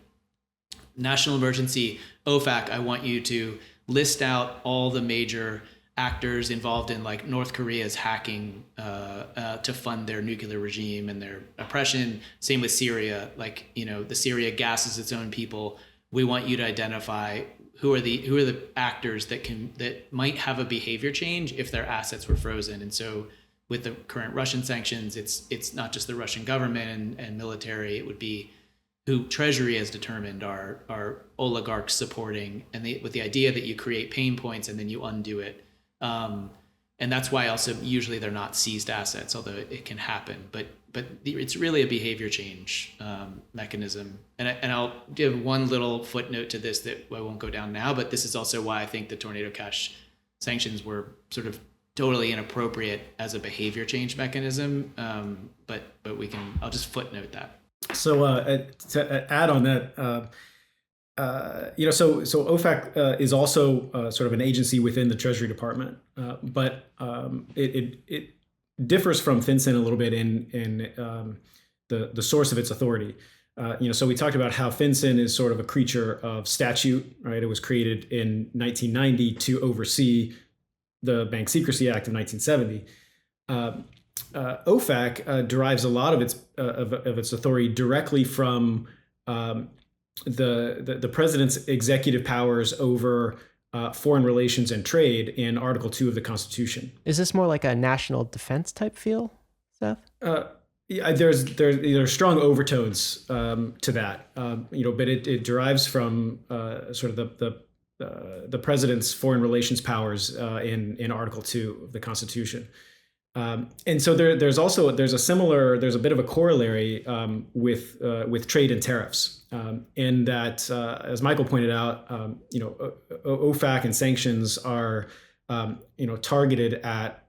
D: National emergency, OFAC, I want you to list out all the major actors involved in like North Korea's hacking to fund their nuclear regime and their oppression. Same with Syria, like, the Syria gasses its own people. We want you to identify who are the actors that might have a behavior change if their assets were frozen. And so with the current Russian sanctions, it's not just the Russian government and military, it would be who Treasury has determined are oligarchs supporting, and with the idea that you create pain points and then you undo it. And that's why also usually they're not seized assets, although it can happen. But it's really a behavior change mechanism. And I'll give one little footnote to this that I won't go down now, but this is also why I think the Tornado Cash sanctions were sort of totally inappropriate as a behavior change mechanism. But I'll just footnote that.
C: So to add on that, so OFAC is also sort of an agency within the Treasury Department, but it differs from FinCEN a little bit in the source of its authority. So we talked about how FinCEN is sort of a creature of statute, right? It was created in 1990 to oversee the Bank Secrecy Act of 1970. OFAC derives a lot of its authority directly from the president's executive powers over foreign relations and trade in Article 2 of the Constitution.
A: Is this more like a national defense type feel, Seth?
C: Yeah, there's strong overtones to that, but it derives from sort of the president's foreign relations powers in Article 2 of the Constitution. And so there's a bit of a corollary with trade and tariffs, in that, as Michael pointed out, OFAC and sanctions are targeted at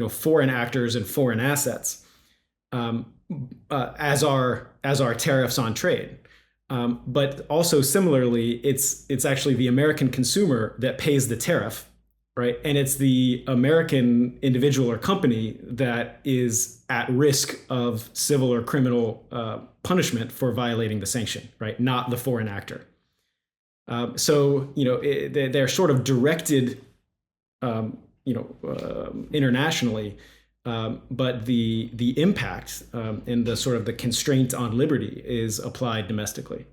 C: foreign actors and foreign assets, as are tariffs on trade. But also similarly, it's actually the American consumer that pays the tariff, right? And it's the American individual or company that is at risk of civil or criminal punishment for violating the sanction, right? Not the foreign actor. So they're sort of directed, internationally. But the impact and the sort of the constraint on liberty is applied domestically.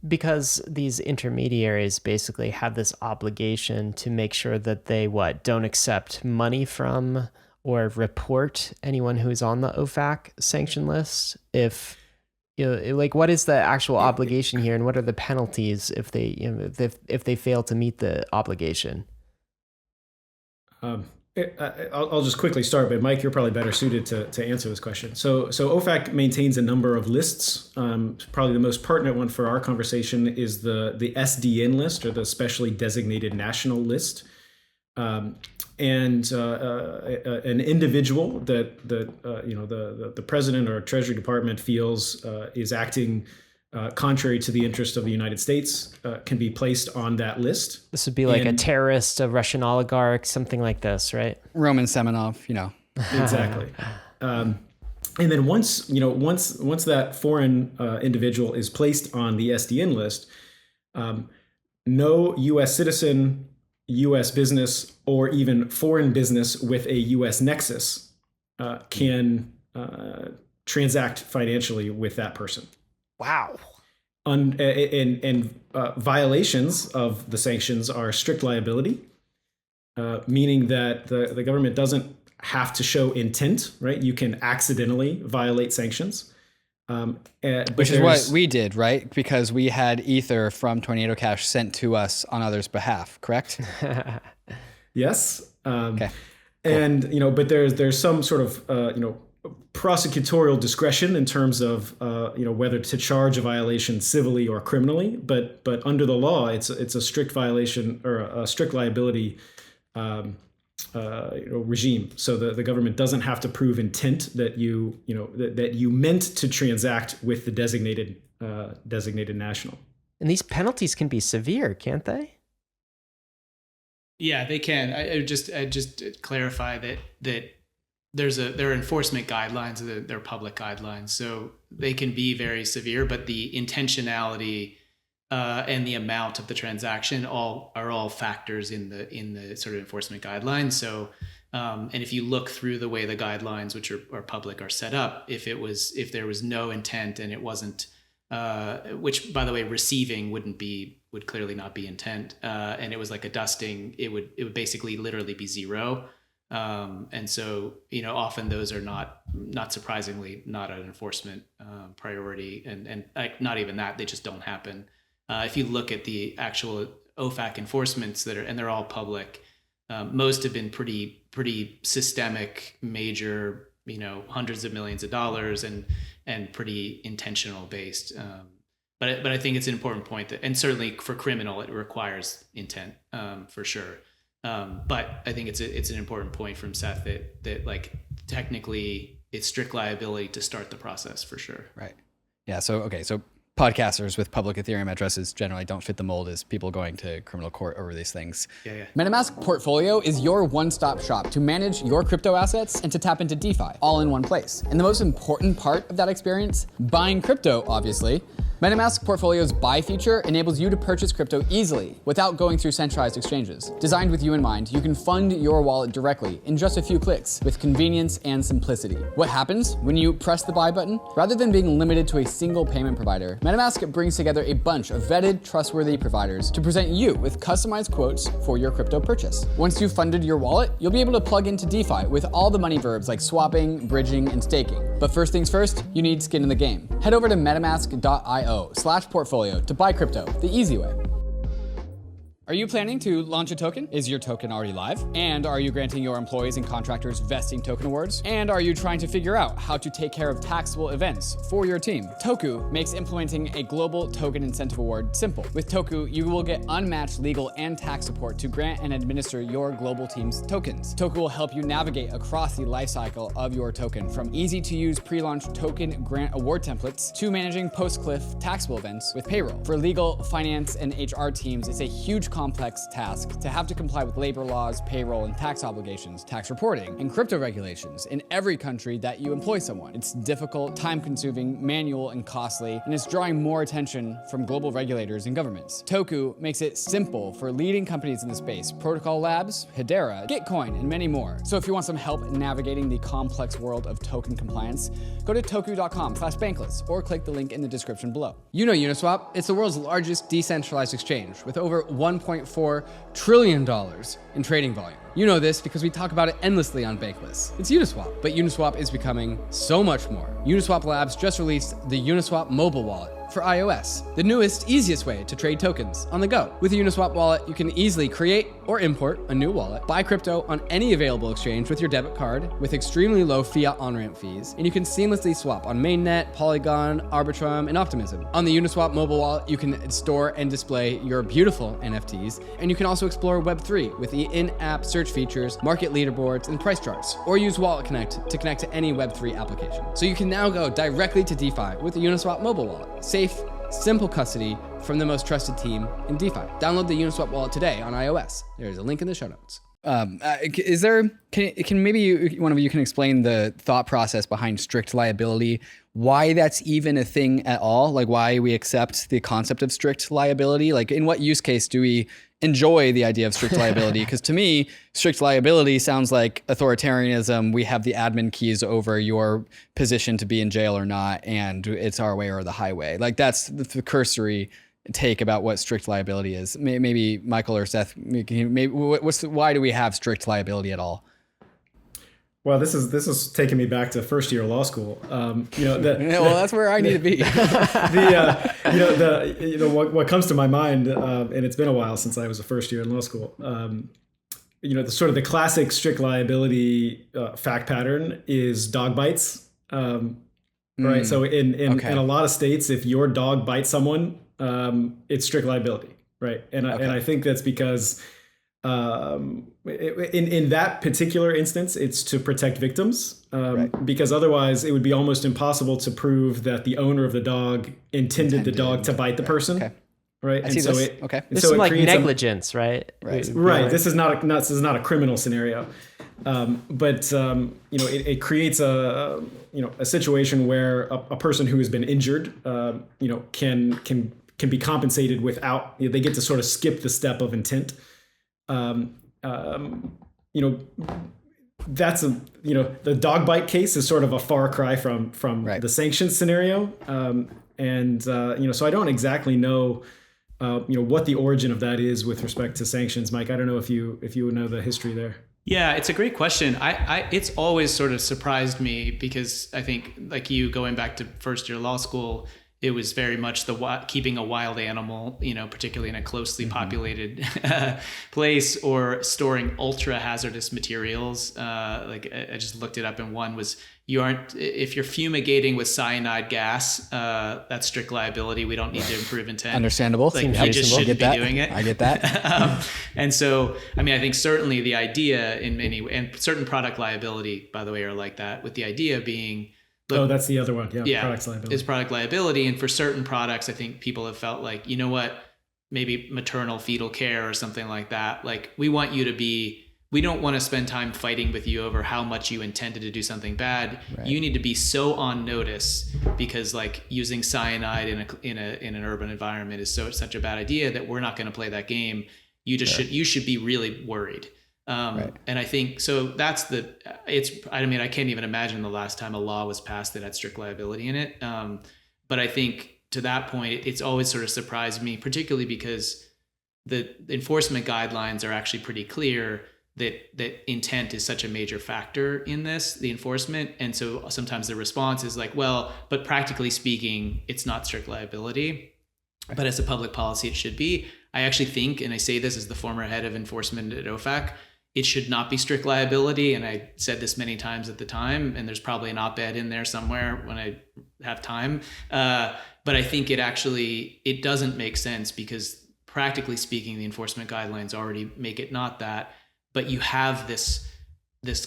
A: Because these intermediaries basically have this obligation to make sure that they don't accept money from or report anyone who is on the OFAC sanction list. If what is the actual obligation here, and what are the penalties if they fail to meet the obligation?
C: I'll just quickly start, but Mike, you're probably better suited to answer this question. So OFAC maintains a number of lists. Probably the most pertinent one for our conversation is the SDN list, or the Specially Designated National List. And an individual that the president or Treasury Department feels is acting contrary to the interest of the United States can be placed on that list.
A: This would be like a terrorist, a Russian oligarch, something like this, right?
B: Roman Semenov,
C: Exactly. And then once that foreign individual is placed on the SDN list, no U.S. citizen, U.S. business, or even foreign business with a U.S. nexus can transact financially with that person.
A: Wow.
C: And violations of the sanctions are strict liability, meaning that the government doesn't have to show intent, right? You can accidentally violate sanctions.
B: Which is what we did, right? Because we had Ether from Tornado Cash sent to us on others' behalf, correct?
C: Yes.
B: Okay. Cool.
C: And, but there's some sort of, prosecutorial discretion in terms of whether to charge a violation civilly or criminally, but under the law it's a strict violation or a strict liability regime. So the government doesn't have to prove intent that that you meant to transact with the designated national.
A: And these penalties can be severe, can't they?
D: Yeah, they can. I just clarify that there are enforcement guidelines, they're public guidelines, so they can be very severe, but the intentionality and the amount of the transaction are all factors in the sort of enforcement guidelines. So and if you look through the way the guidelines, which are public, are set up, if there was no intent and it wasn't, which by the way, receiving would clearly not be intent, and it was like a dusting, it would basically literally be zero. And so, often those are not surprisingly not an enforcement priority, and not even that, they just don't happen. If you look at the actual OFAC enforcements they're all public, most have been pretty systemic, major, hundreds of millions of dollars and pretty intentional based. But I think it's an important point and certainly for criminal, it requires intent, for sure. But I think it's an important point from Seth that like technically it's strict liability to start the process for sure.
B: Right. Yeah. So podcasters with public Ethereum addresses generally don't fit the mold as people going to criminal court over these things.
D: Yeah.
B: MetaMask Portfolio is your one-stop shop to manage your crypto assets and to tap into DeFi all in one place. And the most important part of that experience, buying crypto, obviously. MetaMask Portfolio's buy feature enables you to purchase crypto easily without going through centralized exchanges. Designed with you in mind, you can fund your wallet directly in just a few clicks with convenience and simplicity. What happens when you press the buy button? Rather than being limited to a single payment provider, MetaMask brings together a bunch of vetted, trustworthy providers to present you with customized quotes for your crypto purchase. Once you've funded your wallet, you'll be able to plug into DeFi with all the money verbs like swapping, bridging, and staking. But first things first, you need skin in the game. Head over to metamask.io/portfolio to buy crypto the easy way. Are you planning to launch a token? Is your token already live? And are you granting your employees and contractors vesting token awards? And are you trying to figure out how to take care of taxable events for your team? TOKU makes implementing a global token incentive award simple. With TOKU, you will get unmatched legal and tax support to grant and administer your global team's tokens. TOKU will help you navigate across the lifecycle of your token, from easy-to-use pre-launch token grant award templates to managing post-cliff taxable events with payroll. For legal, finance, and HR teams, it's a huge complex task to have to comply with labor laws, payroll and tax obligations, tax reporting, and crypto regulations in every country that you employ someone. It's difficult, time-consuming, manual, and costly, and it's drawing more attention from global regulators and governments. TOKU makes it simple for leading companies in the space: Protocol Labs, Hedera, Gitcoin, and many more. So if you want some help navigating the complex world of token compliance, go to toku.com/bankless or click the link in the description below. You know Uniswap, it's the world's largest decentralized exchange with over $1.4 trillion in trading volume. You know this because we talk about it endlessly on Bankless. It's Uniswap, but Uniswap is becoming so much more. Uniswap Labs just released the Uniswap mobile wallet for iOS, the newest, easiest way to trade tokens on the go. With the Uniswap wallet, you can easily create or import a new wallet, buy crypto on any available exchange with your debit card with extremely low fiat on-ramp fees, and you can seamlessly swap on Mainnet, Polygon, Arbitrum, and Optimism. On the Uniswap mobile wallet, you can store and display your beautiful NFTs, and you can also explore Web3 with the in-app search features, market leaderboards, and price charts, or use Wallet Connect to connect to any Web3 application. So you can now go directly to DeFi with the Uniswap mobile wallet. Safe, simple custody from the most trusted team in DeFi. Download the Uniswap wallet today on iOS. There's a link in the show notes. Can maybe one of you can explain the thought process behind strict liability, why that's even a thing at all? Like why we accept the concept of strict liability? Like in what use case do we enjoy the idea of strict liability? Because to me, strict liability sounds like authoritarianism. We have the admin keys over your position to be in jail or not, and it's our way or the highway. Like that's the cursory take about what strict liability is. Maybe Michael or Seth, why do we have strict liability at all?
C: Well, this is taking me back to first year law school. Well,
B: that's where I need to be.
C: What comes to my mind, and it's been a while since I was a first year in law school. The sort of the classic strict liability fact pattern is dog bites, right? So in a lot of states, if your dog bites someone, it's strict liability, right? And I think that's because in that particular instance, it's to protect victims, because otherwise it would be almost impossible to prove that the owner of the dog intended the dog to bite the person. Okay. Right.
B: This
A: is like negligence, right?
C: Right. This is not a criminal scenario. But it creates a situation where a person who has been injured, can be compensated without, they get to sort of skip the step of intent. That's the dog bite case is sort of a far cry from the sanctions scenario. So I don't exactly know, what the origin of that is with respect to sanctions. Mike, I don't know if you know the history there.
D: Yeah, it's a great question. It's always sort of surprised me because I think, like you, going back to first year law school, it was very much keeping a wild animal, particularly in a closely populated place, or storing ultra hazardous materials. Like I just looked it up, and one was if you're fumigating with cyanide gas, that's strict liability. We don't need to improve intent.
B: Understandable.
D: Like you just shouldn't be doing it.
B: I get that.
D: And so, I think certainly the idea and certain product liability, by the way, are like that, with the idea being,
C: look, that's the other one. Yeah,
D: product liability. It's product liability. And for certain products, I think people have felt like, you know what, maybe maternal fetal care or something like that. Like we don't want to spend time fighting with you over how much you intended to do something bad. Right. You need to be so on notice because like using cyanide in an urban environment is such a bad idea that we're not going to play that game. You should be really worried. And I think so that's I can't even imagine the last time a law was passed that had strict liability in it. But I think to that point, it's always sort of surprised me, particularly because the enforcement guidelines are actually pretty clear that intent is such a major factor in the enforcement. And so sometimes the response is like, well, but practically speaking, it's not strict liability, but as a public policy, it should be. I actually think, and I say this as the former head of enforcement at OFAC, it should not be strict liability. And I said this many times at the time, and there's probably an op-ed in there somewhere when I have time. But I think it doesn't make sense because practically speaking, the enforcement guidelines already make it not that, but you have this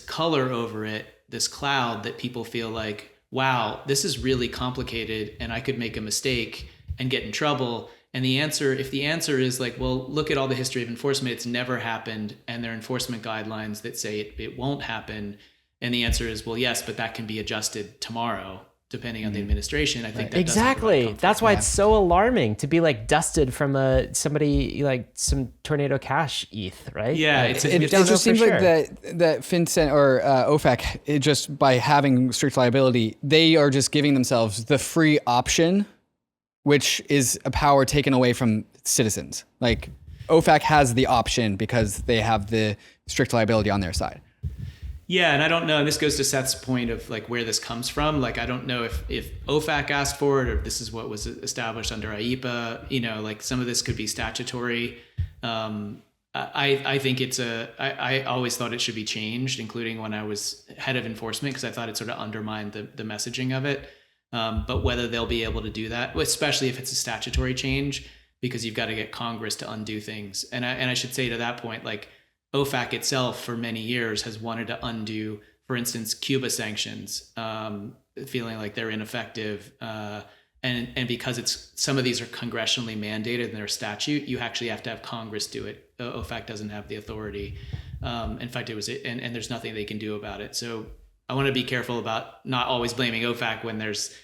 D: color over it, this cloud that people feel like, wow, this is really complicated and I could make a mistake and get in trouble. And if the answer is like, well, look at all the history of enforcement, it's never happened, and there are enforcement guidelines that say it won't happen. And the answer is, well, yes, but that can be adjusted tomorrow, depending on the administration. I think that
A: exactly. That's why it's so alarming to be like dusted from somebody like some Tornado Cash ETH, right?
D: Yeah,
B: it just seems like that FinCEN or OFAC, just by having strict liability, they are just giving themselves the free option, which is a power taken away from citizens. Like OFAC has the option because they have the strict liability on their side.
D: Yeah, and I don't know, and this goes to Seth's point of like where this comes from. Like, I don't know if OFAC asked for it or if this is what was established under IEPA. Like some of this could be statutory. I think I always thought it should be changed, including when I was head of enforcement, because I thought it sort of undermined the messaging of it. But whether they'll be able to do that, especially if it's a statutory change, because you've got to get Congress to undo things. And I should say to that point, like OFAC itself for many years has wanted to undo, for instance, Cuba sanctions, feeling like they're ineffective. And because some of these are congressionally mandated in their statute, you actually have to have Congress do it. OFAC doesn't have the authority. In fact, and there's nothing they can do about it. So I want to be careful about not always blaming OFAC when there's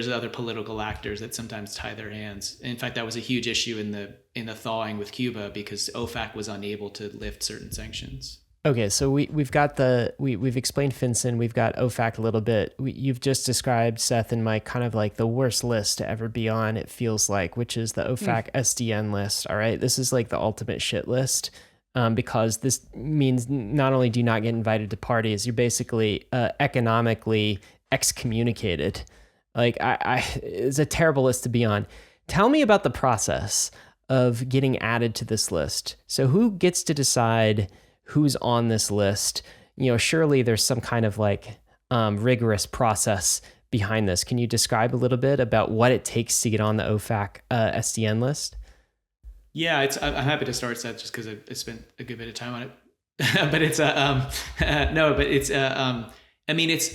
D: other political actors that sometimes tie their hands. In fact, that was a huge issue in the thawing with Cuba because OFAC was unable to lift certain sanctions.
A: Okay, so we've got we've explained FinCEN, we've got OFAC a little bit. You've just described, Seth and Mike, kind of like the worst list to ever be on, it feels like, which is the OFAC SDN list. All right, this is like the ultimate shit list. Because this means not only do you not get invited to parties, you're basically economically excommunicated. Like, it's a terrible list to be on. Tell me about the process of getting added to this list. So who gets to decide who's on this list? Surely there's some kind of like rigorous process behind this. Can you describe a little bit about what it takes to get on the OFAC SDN list?
D: Yeah, I'm happy to start, Seth, just because I spent a good bit of time on it.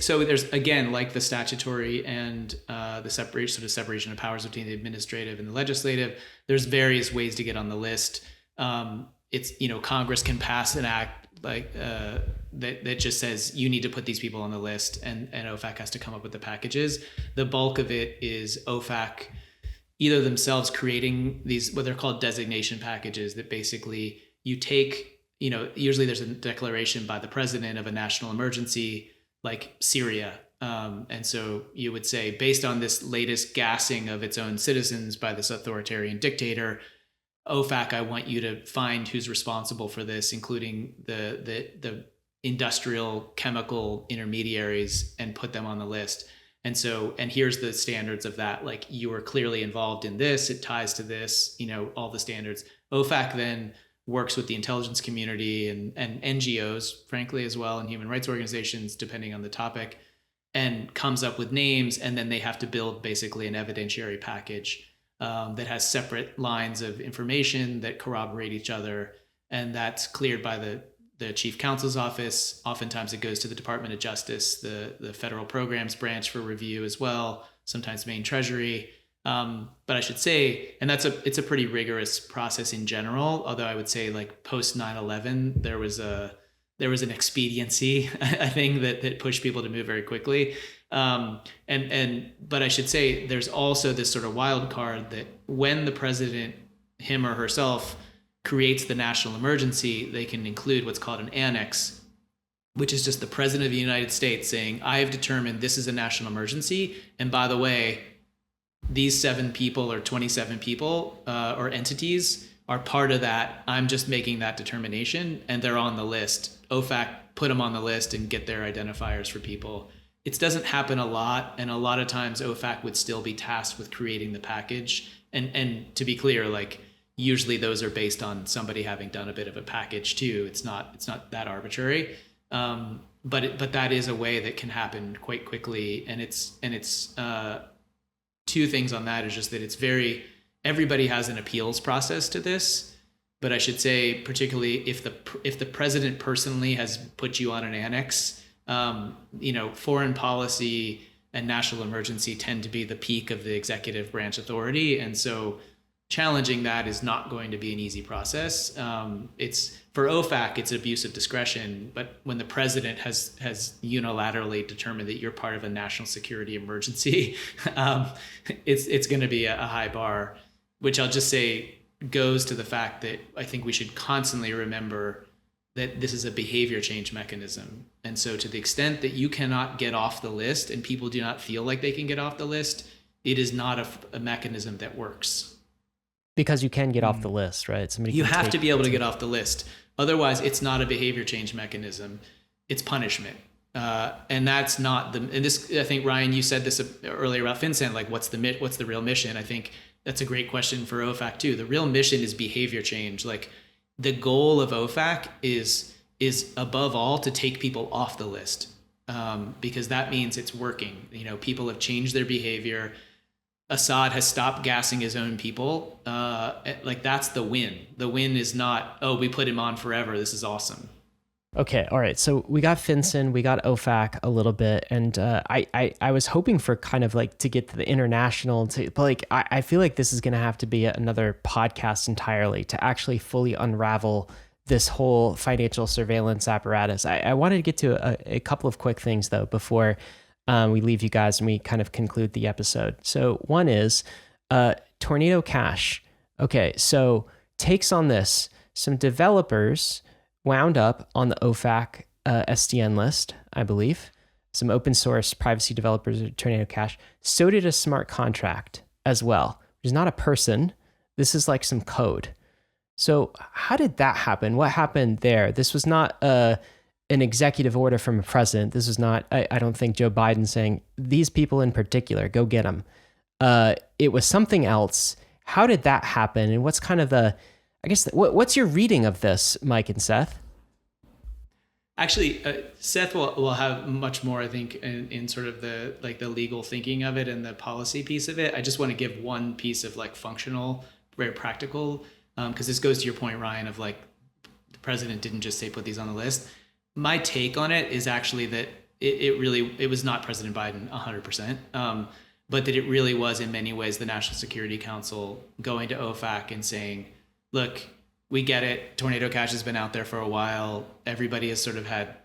D: So there's, again, like the statutory and the separation of powers between the administrative and the legislative. There's various ways to get on the list. Congress can pass an act like that just says you need to put these people on the list, and OFAC has to come up with the packages. The bulk of it is OFAC either themselves creating these, what they're called designation packages, that basically you take, usually there's a declaration by the president of a national emergency, like Syria. And so you would say, based on this latest gassing of its own citizens by this authoritarian dictator, OFAC, I want you to find who's responsible for this, including the industrial chemical intermediaries, and put them on the list. And here's the standards of that. Like, you are clearly involved in this, it ties to this, all the standards. OFAC then works with the intelligence community and NGOs, frankly, as well, and human rights organizations, depending on the topic, and comes up with names. And then they have to build basically an evidentiary package that has separate lines of information that corroborate each other. And that's cleared by the Chief Counsel's office. Oftentimes it goes to the Department of Justice, the federal programs branch for review as well, sometimes Maine Treasury. But I should say, and it's a pretty rigorous process in general, although I would say, like, post 9/11, there was an expediency, I think, that pushed people to move very quickly. But I should say there's also this sort of wild card that when the president, him or herself, creates the national emergency, they can include what's called an annex, which is just the president of the United States saying, I have determined this is a national emergency. And by the way, these 7 people or 27 people or entities are part of that. I'm just making that determination, and they're on the list. OFAC put them on the list and get their identifiers for people. It doesn't happen a lot, and a lot of times OFAC would still be tasked with creating the package. And to be clear, like, usually those are based on somebody having done a bit of a package too. It's not that arbitrary. But that is a way that can happen quite quickly. And it's two things on that is just that everybody has an appeals process to this. But I should say, particularly if the president personally has put you on an annex, foreign policy and national emergency tend to be the peak of the executive branch authority. And so challenging that is not going to be an easy process. It's for OFAC, it's abuse of discretion, but when the president has unilaterally determined that you're part of a national security emergency, it's going to be a high bar, which I'll just say goes to the fact that I think we should constantly remember that this is a behavior change mechanism. And so to the extent that you cannot get off the list and people do not feel like they can get off the list, it is not a mechanism that works.
A: Because you can get off the list, right?
D: You have to be able to get off the list. Otherwise, it's not a behavior change mechanism. It's punishment. And that's not and this, I think, Ryan, you said this earlier about FinCEN, like what's the real mission? I think that's a great question for OFAC too. The real mission is behavior change. Like the goal of OFAC is above all to take people off the list, because that means it's working. People have changed their behavior. Assad has stopped gassing his own people. Like that's the win. The win is not, oh, we put him on forever, this is awesome.
A: Okay, all right. So we got FinCEN, we got OFAC a little bit, and I was hoping for kind of like to get to the international, but like I feel like this is going to have to be another podcast entirely to actually fully unravel this whole financial surveillance apparatus. I wanted to get to a couple of quick things though before we leave you guys and we kind of conclude the episode. So one is Tornado Cash. Okay, so takes on this. Some developers wound up on the OFAC SDN list, I believe. Some open source privacy developers of Tornado Cash. So did a smart contract as well, which is not a person. This is like some code. So how did that happen? What happened there? This was not an executive order from a president. This was not, I don't think, Joe Biden saying, these people in particular, go get them. It was something else. How did that happen? And what's kind of what's your reading of this, Mike and Seth?
D: Actually, Seth will have much more, I think, in sort of the legal thinking of it and the policy piece of it. I just want to give one piece of like functional, very practical, because this goes to your point, Ryan, of like the president didn't just say put these on the list. My take on it is actually that it was not President Biden 100%, but that it really was in many ways the National Security Council going to OFAC and saying, look, we get it. Tornado Cash has been out there for a while. Everybody has sort of had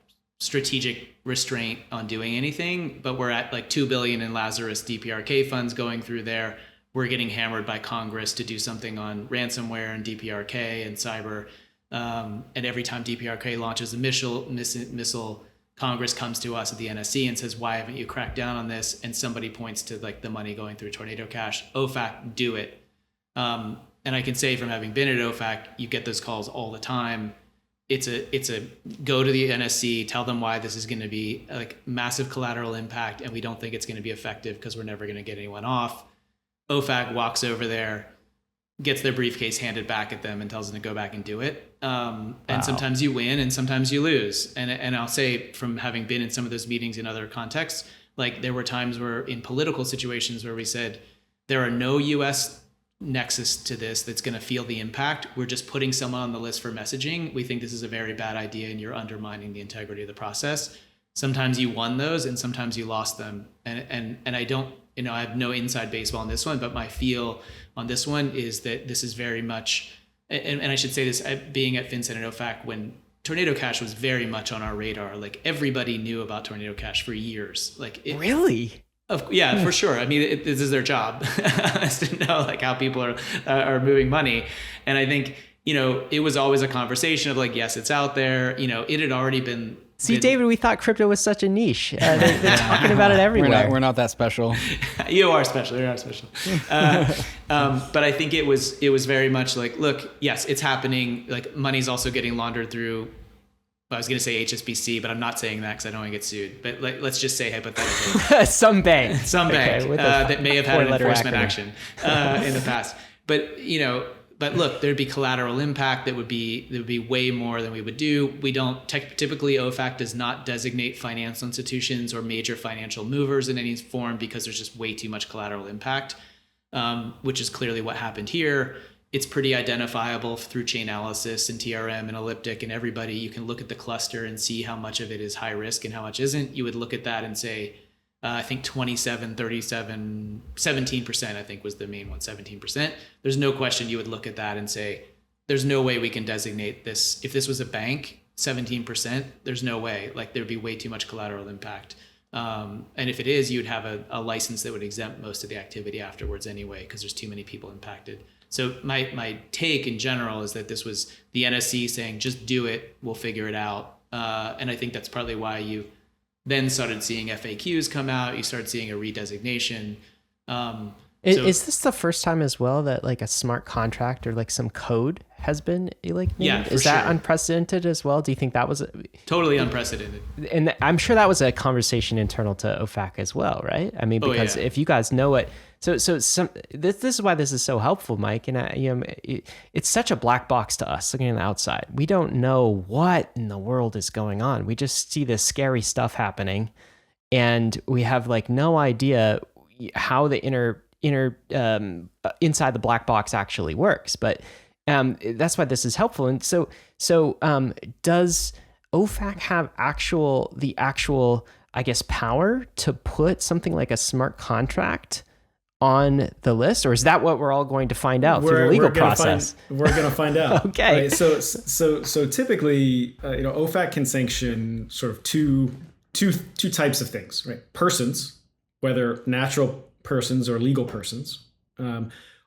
D: strategic restraint on doing anything, but we're at like $2 billion in Lazarus DPRK funds going through there. We're getting hammered by Congress to do something on ransomware and DPRK and cyber. And every time DPRK launches a missile, Congress comes to us at the NSC and says, why haven't you cracked down on this? And somebody points to like the money going through Tornado Cash. OFAC, do it. And I can say from having been at OFAC, you get those calls all the time. It's a go to the NSC, tell them why this is going to be like massive collateral impact, and we don't think it's going to be effective because we're never going to get anyone off. OFAC walks over there, gets their briefcase handed back at them, and tells them to go back and do it. And sometimes you win, and sometimes you lose. And I'll say from having been in some of those meetings in other contexts, like there were times where in political situations where we said there are no U.S. nexus to this that's going to feel the impact. We're just putting someone on the list for messaging. We think this is a very bad idea and you're undermining the integrity of the process. Sometimes you won those and sometimes you lost them. And I don't, I have no inside baseball on this one, but my feel on this one is that this is very much, and I should say this, being at FinCEN and OFAC when Tornado Cash was very much on our radar. Like everybody knew about Tornado Cash for years.
A: Really?
D: Yeah, for sure. I mean, this is their job is to know like how people are moving money. And I think, it was always a conversation of like, yes, it's out there. It had already been.
A: See, David, we thought crypto was such a niche. They're talking about it everywhere.
B: We're not that special.
D: You are special. You're not special. But I think it was very much like, look, yes, it's happening. Like money's also getting laundered through. I was going to say HSBC, but I'm not saying that because I don't want to get sued. But let's just say hypothetically.
A: Some bank.
D: That may have had an enforcement action in the past. But, but look, there'd be collateral impact that would be way more than we would do. We don't typically OFAC does not designate financial institutions or major financial movers in any form because there's just way too much collateral impact, which is clearly what happened here. It's pretty identifiable through Chainalysis and TRM and Elliptic and everybody. You can look at the cluster and see how much of it is high risk and how much isn't. You would look at that and say, I think 27, 37, 17%, I think was the main one, 17%. There's no question you would look at that and say, there's no way we can designate this. If this was a bank, 17%, there's no way. Like there'd be way too much collateral impact. And if it is, you'd have a license that would exempt most of the activity afterwards anyway, because there's too many people impacted. So my take in general is that this was the NSC saying, just do it, we'll figure it out. And I think that's partly why you then started seeing FAQs come out. You started seeing a redesignation.
A: Is this the first time as well that like a smart contract or like some code has been like named?
D: Yeah,
A: is that unprecedented as well? Do you think that was
D: totally unprecedented?
A: And I'm sure that was a conversation internal to OFAC as well, right? I mean, because if you guys know it, so this is why this is so helpful, Mike. And it's such a black box to us looking on the outside. We don't know what in the world is going on. We just see this scary stuff happening, and we have like no idea how the inside the black box actually works. But that's why this is helpful. And so does OFAC have the actual, I guess, power to put something like a smart contract on the list, or is that what we're all going to find out through the legal process?
C: We're going to find out.
A: Okay.
C: Right? So typically, OFAC can sanction sort of two types of things, right? Persons, whether natural persons or legal persons,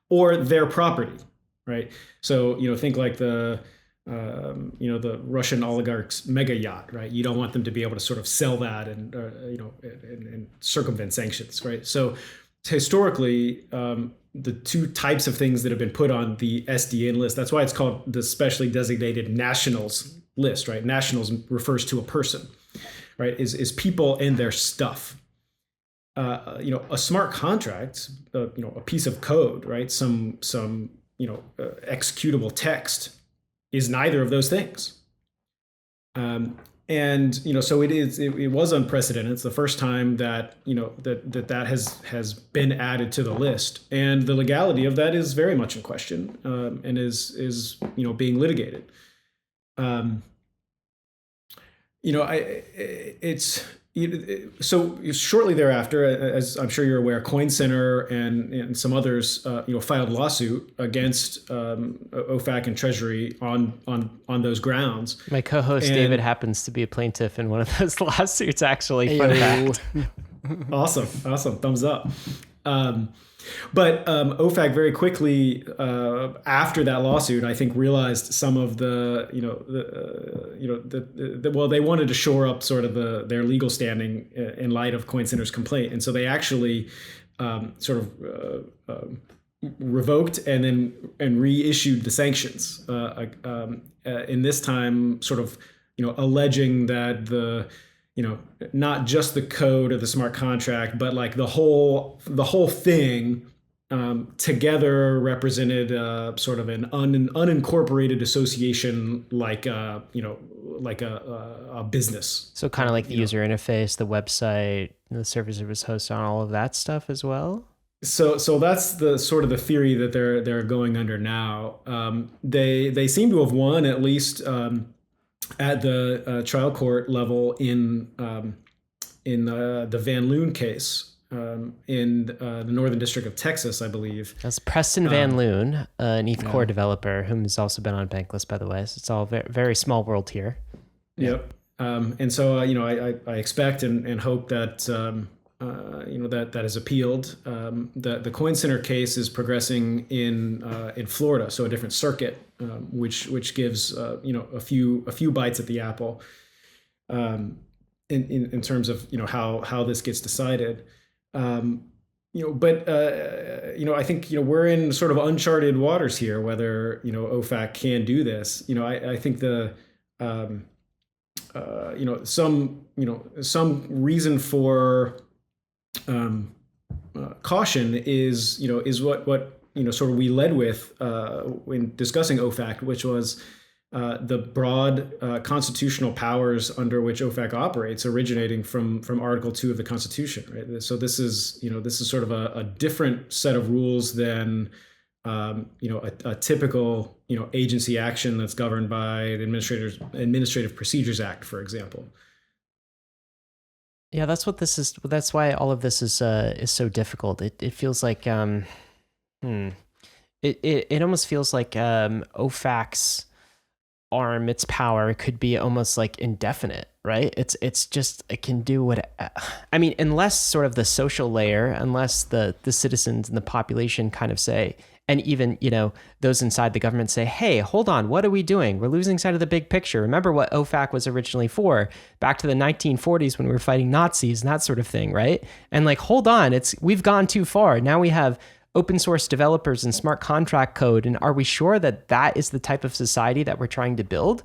C: or their property, right? So think like the Russian oligarch's mega yacht, right? You don't want them to be able to sort of sell that and circumvent sanctions, right? So historically, the two types of things that have been put on the SDN list, that's why it's called the specially designated nationals list, right? Nationals refers to a person, right? Is people and their stuff. A smart contract, a piece of code, right? Some executable text is neither of those things. So it was unprecedented. It's the first time that that has been added to the list, and the legality of that is very much in question, and is being litigated. So shortly thereafter, as I'm sure you're aware, Coin Center and some others, filed lawsuit against OFAC and Treasury on those grounds.
A: My co-host David happens to be a plaintiff in one of those lawsuits. Actually, fun fact.
C: Awesome, thumbs up. But OFAC very quickly after that lawsuit, I think, realized some of the they wanted to shore up sort of their legal standing in light of Coin Center's complaint, and so they actually revoked and reissued the sanctions. In this time, sort of alleging that not just the code or the smart contract, but like the whole thing together represented sort of an unincorporated association, like a business.
A: So kind of like the user interface, the website, the servers it was hosted on, all of that stuff as well.
C: So that's the sort of the theory that they're going under now. They seem to have won, at least at the trial court level in the Van Loon case in the Northern District of Texas, I believe. That's
A: Preston Van Loon, an ETH Core developer whom has also been on Bankless, by the way. So it's all very, very small world here.
C: Yep. And so I expect and hope that that is appealed. The Coin Center case is progressing in Florida, so a different circuit, which gives a few bites at the apple in terms of how this gets decided. But I think we're in sort of uncharted waters here, whether OFAC can do this. I think some reason for caution is what sort of we led with when discussing OFAC, which was the broad constitutional powers under which OFAC operates, originating from Article 2 of the Constitution. Right. So this is sort of a different set of rules than a typical agency action that's governed by the Administrative Procedures Act, for example.
A: Yeah, that's what this is. That's why all of this is so difficult. It feels like it almost feels like OFAC's arm, its power could be almost like indefinite, right? It's just, it can do what, I mean, unless sort of the social layer, unless the citizens and the population kind of say, and even, those inside the government say, hey, hold on, what are we doing? We're losing sight of the big picture. Remember what OFAC was originally for, back to the 1940s when we were fighting Nazis and that sort of thing, right? And like, hold on, we've gone too far. Now we have open source developers and smart contract code. And are we sure that that is the type of society that we're trying to build?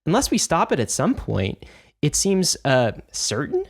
A: Unless we stop it at some point, it seems certain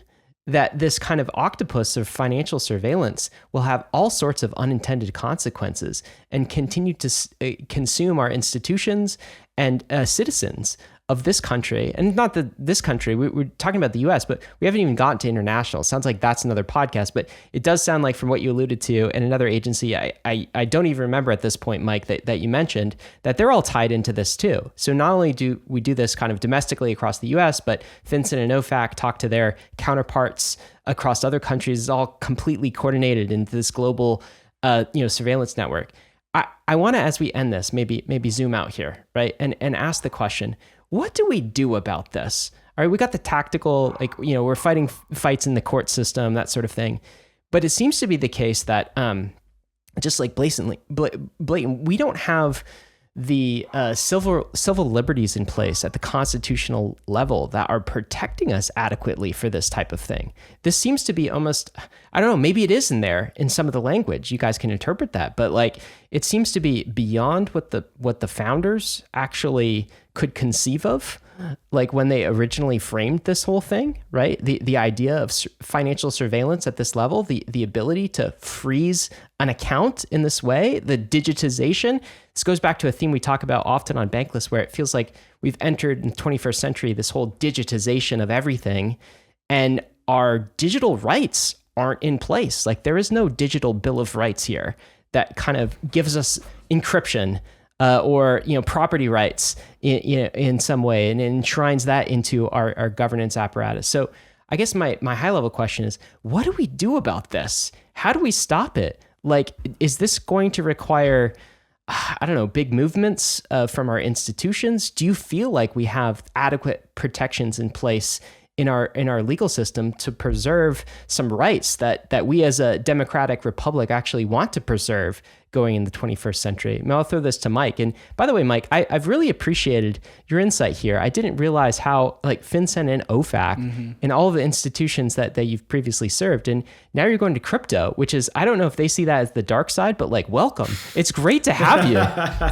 A: that this kind of octopus of financial surveillance will have all sorts of unintended consequences and continue to consume our institutions and citizens of this country. And not this country, we're talking about the US, but we haven't even gotten to international. It sounds like that's another podcast, but it does sound like, from what you alluded to, and another agency, I don't even remember at this point, Mike, that you mentioned, that they're all tied into this too. So not only do we do this kind of domestically across the US, but FinCEN and OFAC talk to their counterparts across other countries. It's all completely coordinated into this global surveillance network. I want to, as we end this, maybe zoom out here, right? And ask the question, what do we do about this? All right, we got the tactical, we're fighting fights in the court system, that sort of thing. But it seems to be the case that just like blatant, we don't have the civil liberties in place at the constitutional level that are protecting us adequately for this type of thing. This seems to be almost, I don't know, maybe it is in there in some of the language. You guys can interpret that, but like, it seems to be beyond what the founders actually could conceive of, like when they originally framed this whole thing, right? The idea of financial surveillance at this level, the ability to freeze an account in this way, the digitization. This goes back to a theme we talk about often on Bankless, where it feels like we've entered in the 21st century, this whole digitization of everything, and our digital rights aren't in place. Like, there is no digital bill of rights here that kind of gives us encryption or property rights in some way, and enshrines that into our governance apparatus. So I guess my high level question is, what do we do about this? How do we stop it? Like, is this going to require, I don't know, big movements from our institutions? Do you feel like we have adequate protections in place in our legal system to preserve some rights that we as a democratic republic actually want to preserve going in the 21st century? I'll throw this to Mike. And by the way, Mike, I've really appreciated your insight here. I didn't realize how, like, FinCEN and OFAC and all of the institutions that you've previously served, and now you're going to crypto, which is, I don't know if they see that as the dark side, but like, welcome. It's great to have you.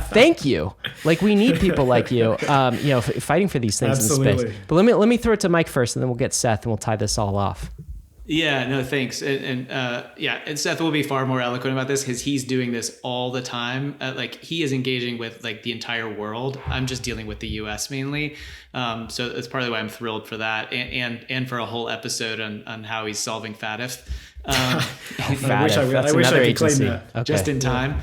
A: Thank you. Like, we need people like you, fighting for these things.
C: Absolutely.
A: In the space. But let me throw it to Mike first, and then we'll get Seth, and we'll tie this all off.
D: Yeah, no, thanks. And Seth will be far more eloquent about this because he's doing this all the time. Like, he is engaging with like the entire world. I'm just dealing with the US mainly. So that's partly why I'm thrilled for that, and for a whole episode on how he's solving FATF.
C: I wish I could claim that.
D: Just in time.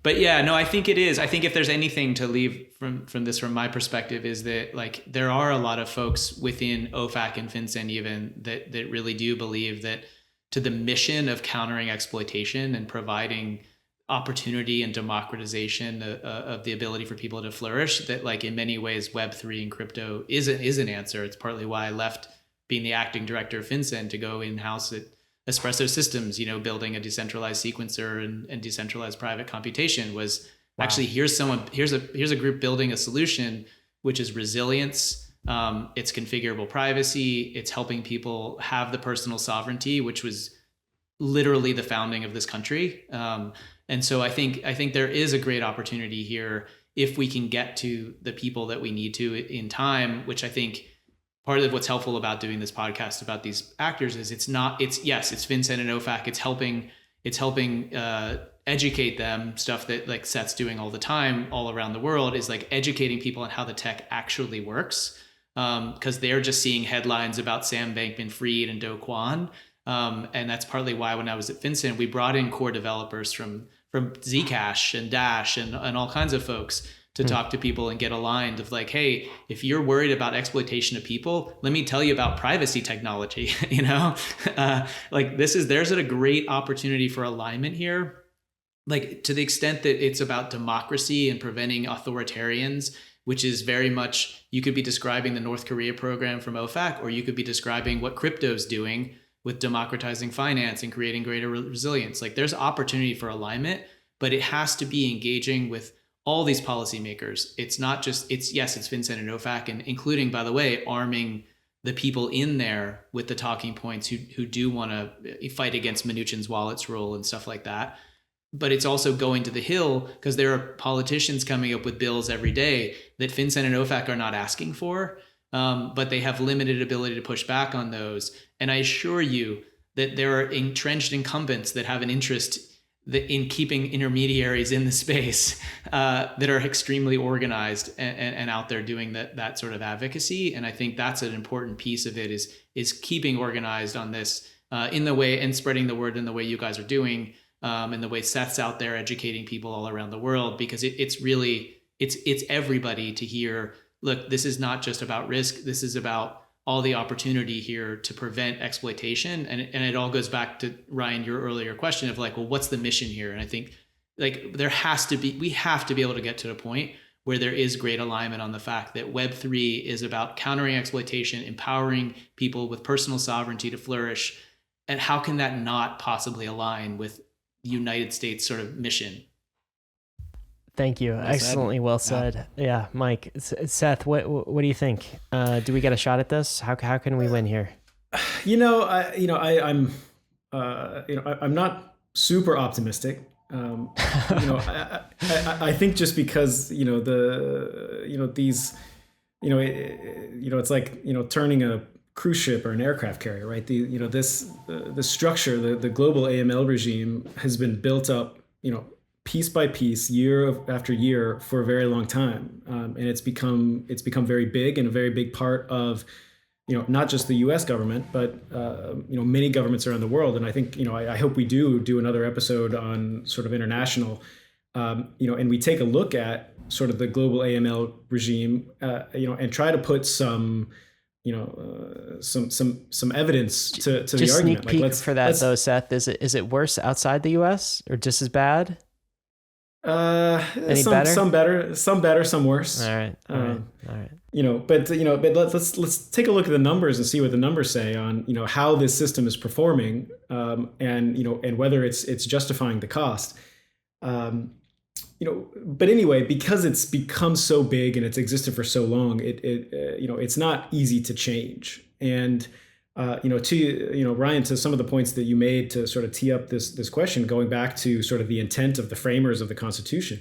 D: But yeah, no, I think it is. I think if there's anything to leave from this, from my perspective, is that like there are a lot of folks within OFAC and FinCEN even that really do believe that to the mission of countering exploitation and providing opportunity and democratization of the ability for people to flourish, that like in many ways Web3 and crypto is an answer. It's partly why I left being the acting director of FinCEN to go in-house at Espresso Systems, building a decentralized sequencer and decentralized private computation was actually, here's a group building a solution, which is resilience. It's configurable privacy. It's helping people have the personal sovereignty, which was literally the founding of this country. And so I think there is a great opportunity here if we can get to the people that we need to in time, which I think part of what's helpful about doing this podcast about these actors is it's FinCEN and OFAC. It's helping educate them. Stuff that like Seth's doing all the time, all around the world, is like educating people on how the tech actually works. Because they're just seeing headlines about Sam Bankman-Fried and Do Kwon. And that's partly why when I was at FinCEN, we brought in core developers from Zcash and Dash and all kinds of folks to talk to people and get aligned of like, hey, if you're worried about exploitation of people, let me tell you about privacy technology. Like there's a great opportunity for alignment here. Like to the extent that it's about democracy and preventing authoritarians, which is very much, you could be describing the North Korea program from OFAC, or you could be describing what crypto's doing with democratizing finance and creating greater resilience. Like there's opportunity for alignment, but it has to be engaging with all these policymakers. It's not just, it's FinCEN and OFAC, and including, by the way, arming the people in there with the talking points who do want to fight against Mnuchin's wallets rule and stuff like that. But it's also going to the Hill, because there are politicians coming up with bills every day that FinCEN and OFAC are not asking for, but they have limited ability to push back on those. And I assure you that there are entrenched incumbents that have an interest in keeping intermediaries in the space that are extremely organized and out there doing that sort of advocacy. And I think that's an important piece of it, is keeping organized on this in the way, and spreading the word in the way you guys are doing, and the way Seth's out there educating people all around the world, because it's everybody to hear, look, this is not just about risk. This is about all the opportunity here to prevent exploitation. And it all goes back to, Ryan, your earlier question of like, well, what's the mission here? And I think like we have to be able to get to a point where there is great alignment on the fact that Web3 is about countering exploitation, empowering people with personal sovereignty to flourish. And how can that not possibly align with the United States sort of mission?
A: Thank you. Excellently well said. Yeah, Mike. Seth, what do you think? Do we get a shot at this? How can we win here?
C: I'm not super optimistic. I think just because it's like turning a cruise ship or an aircraft carrier, right? The structure, the global AML regime has been built up, piece by piece, year after year, for a very long time, and it's become very big, and a very big part of not just the U.S. government, but many governments around the world. And I think I hope we do another episode on sort of international, and we take a look at sort of the global AML regime, and try to put some evidence to the argument.
A: Just sneak peek for that though, Seth. Is it worse outside the U.S. or just as bad?
C: Better? Some better, some worse.
A: All right.
C: But let's take a look at the numbers and see what the numbers say on how this system is performing, and whether it's justifying the cost. But anyway, because it's become so big and it's existed for so long, it's not easy to change. And Ryan, to some of the points that you made to sort of tee up this question, going back to sort of the intent of the framers of the Constitution,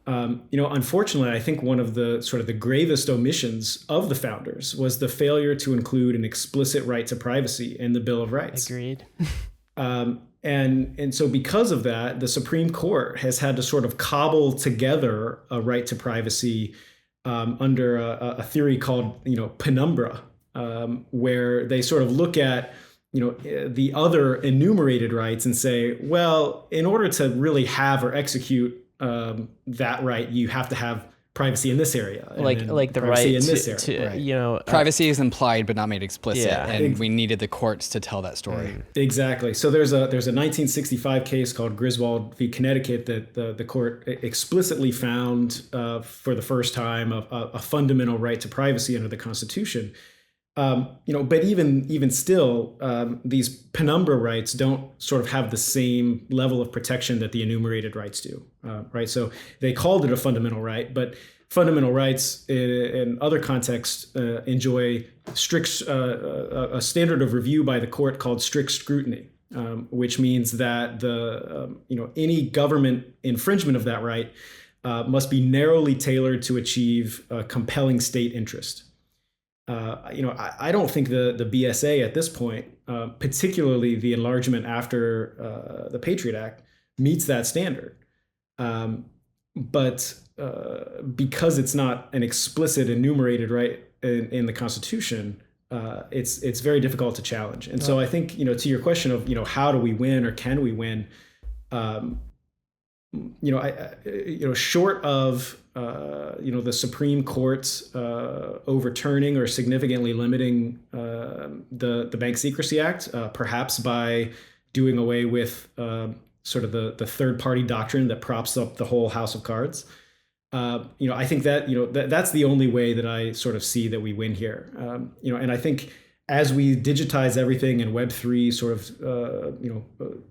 C: unfortunately, I think one of the gravest omissions of the founders was the failure to include an explicit right to privacy in the Bill of Rights.
A: Agreed.
C: And so because of that, the Supreme Court has had to sort of cobble together a right to privacy under a theory called penumbra. Where they sort of look at, the other enumerated rights and say, well, in order to really have or execute that right, you have to have privacy in this area,
A: like the right
C: in this area.
B: Privacy is implied but not made explicit,
A: Yeah.
B: and we needed the courts to tell that story.
C: Exactly. So there's a 1965 case called Griswold v. Connecticut that the court explicitly found for the first time a fundamental right to privacy under the Constitution. But even still, these penumbra rights don't sort of have the same level of protection that the enumerated rights do, right? So they called it a fundamental right, but fundamental rights in other contexts enjoy strict a standard of review by the court called strict scrutiny, which means that any government infringement of that right must be narrowly tailored to achieve a compelling state interest. I don't think the BSA at this point, particularly the enlargement after the Patriot Act, meets that standard. But because it's not an explicit enumerated right in the Constitution, it's very difficult to challenge. And so I think, to your question of, how do we win or can we win? Short of the Supreme Court overturning or significantly limiting the Bank Secrecy Act, perhaps by doing away with sort of the third party doctrine that props up the whole house of cards. I think that that's the only way that I sort of see that we win here. And I think as we digitize everything and Web3 sort of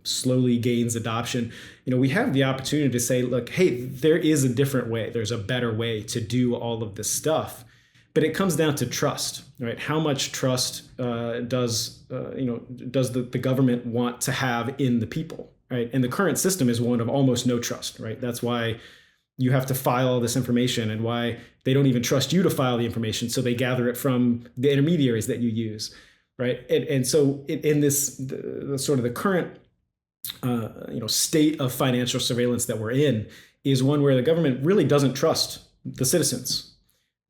C: slowly gains adoption, we have the opportunity to say, look, hey, there is a different way. There's a better way to do all of this stuff. But it comes down to trust, right? How much trust does the government want to have in the people, right? And the current system is one of almost no trust, right? That's why you have to file all this information and why they don't even trust you to file the information. So they gather it from the intermediaries that you use, right? And so in this the sort of the current state of financial surveillance that we're in is one where the government really doesn't trust the citizens.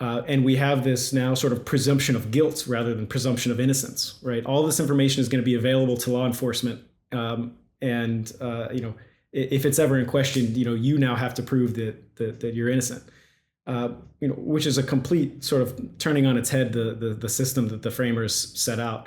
C: And we have this now sort of presumption of guilt rather than presumption of innocence, right? All this information is going to be available to law enforcement. If it's ever in question, you now have to prove that you're innocent, which is a complete sort of turning on its head the system that the framers set out.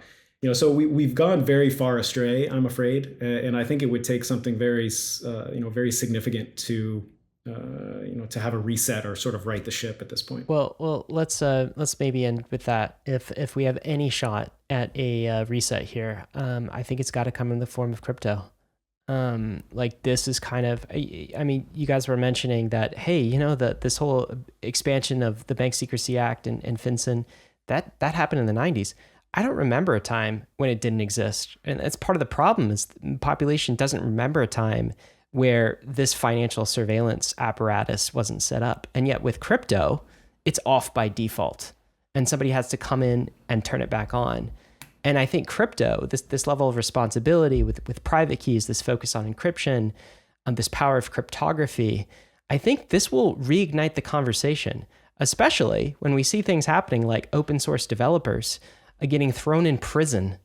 C: So we've gone very far astray, I'm afraid, and I think it would take something very significant to have a reset or sort of right the ship at this point.
A: Well, let's maybe end with that. If we have any shot at a reset here, I think it's got to come in the form of crypto. This is kind of, you guys were mentioning that, hey, this whole expansion of the Bank Secrecy Act and FinCEN, that happened in the 90s. I don't remember a time when it didn't exist. And that's part of the problem is the population doesn't remember a time where this financial surveillance apparatus wasn't set up. And yet with crypto, it's off by default. And somebody has to come in and turn it back on. And I think crypto, this level of responsibility with private keys, this focus on encryption, this power of cryptography, I think this will reignite the conversation, especially when we see things happening like open source developers getting thrown in prison,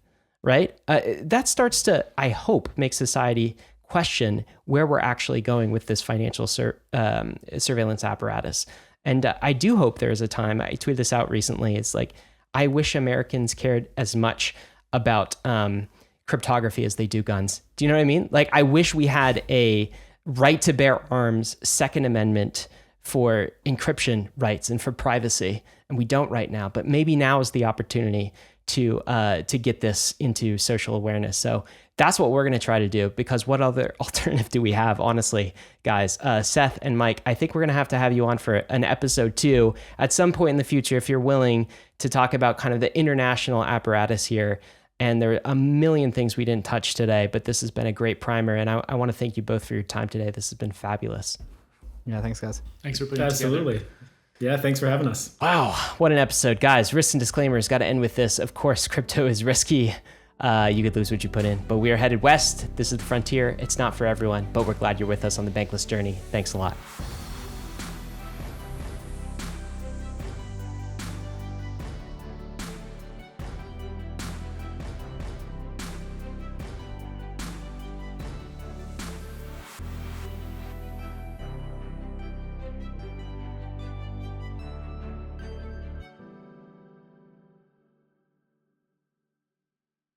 A: right? That starts to, I hope, make society question where we're actually going with this financial surveillance apparatus. And I do hope there is a time, I tweeted this out recently, it's like, I wish Americans cared as much about cryptography as they do guns. Do you know what I mean? Like, I wish we had a right to bear arms Second Amendment for encryption rights and for privacy, and we don't right now. But maybe now is the opportunity to get this into social awareness. So that's what we're going to try to do, because what other alternative do we have, honestly, guys? Seth and Mike, I think we're going to have you on for an episode 2 at some point in the future, if you're willing to talk about kind of the international apparatus here. And there are a million things we didn't touch today, but this has been a great primer. And I want to thank you both for your time today. This has been fabulous.
B: Yeah, thanks, guys.
D: Thanks for putting it together.
C: Absolutely. Yeah, thanks for having us.
A: Wow, what an episode. Guys, risks and disclaimers, got to end with this. Of course, crypto is risky. You could lose what you put in, but we are headed west. This is the frontier. It's not for everyone, but we're glad you're with us on the Bankless journey. Thanks a lot.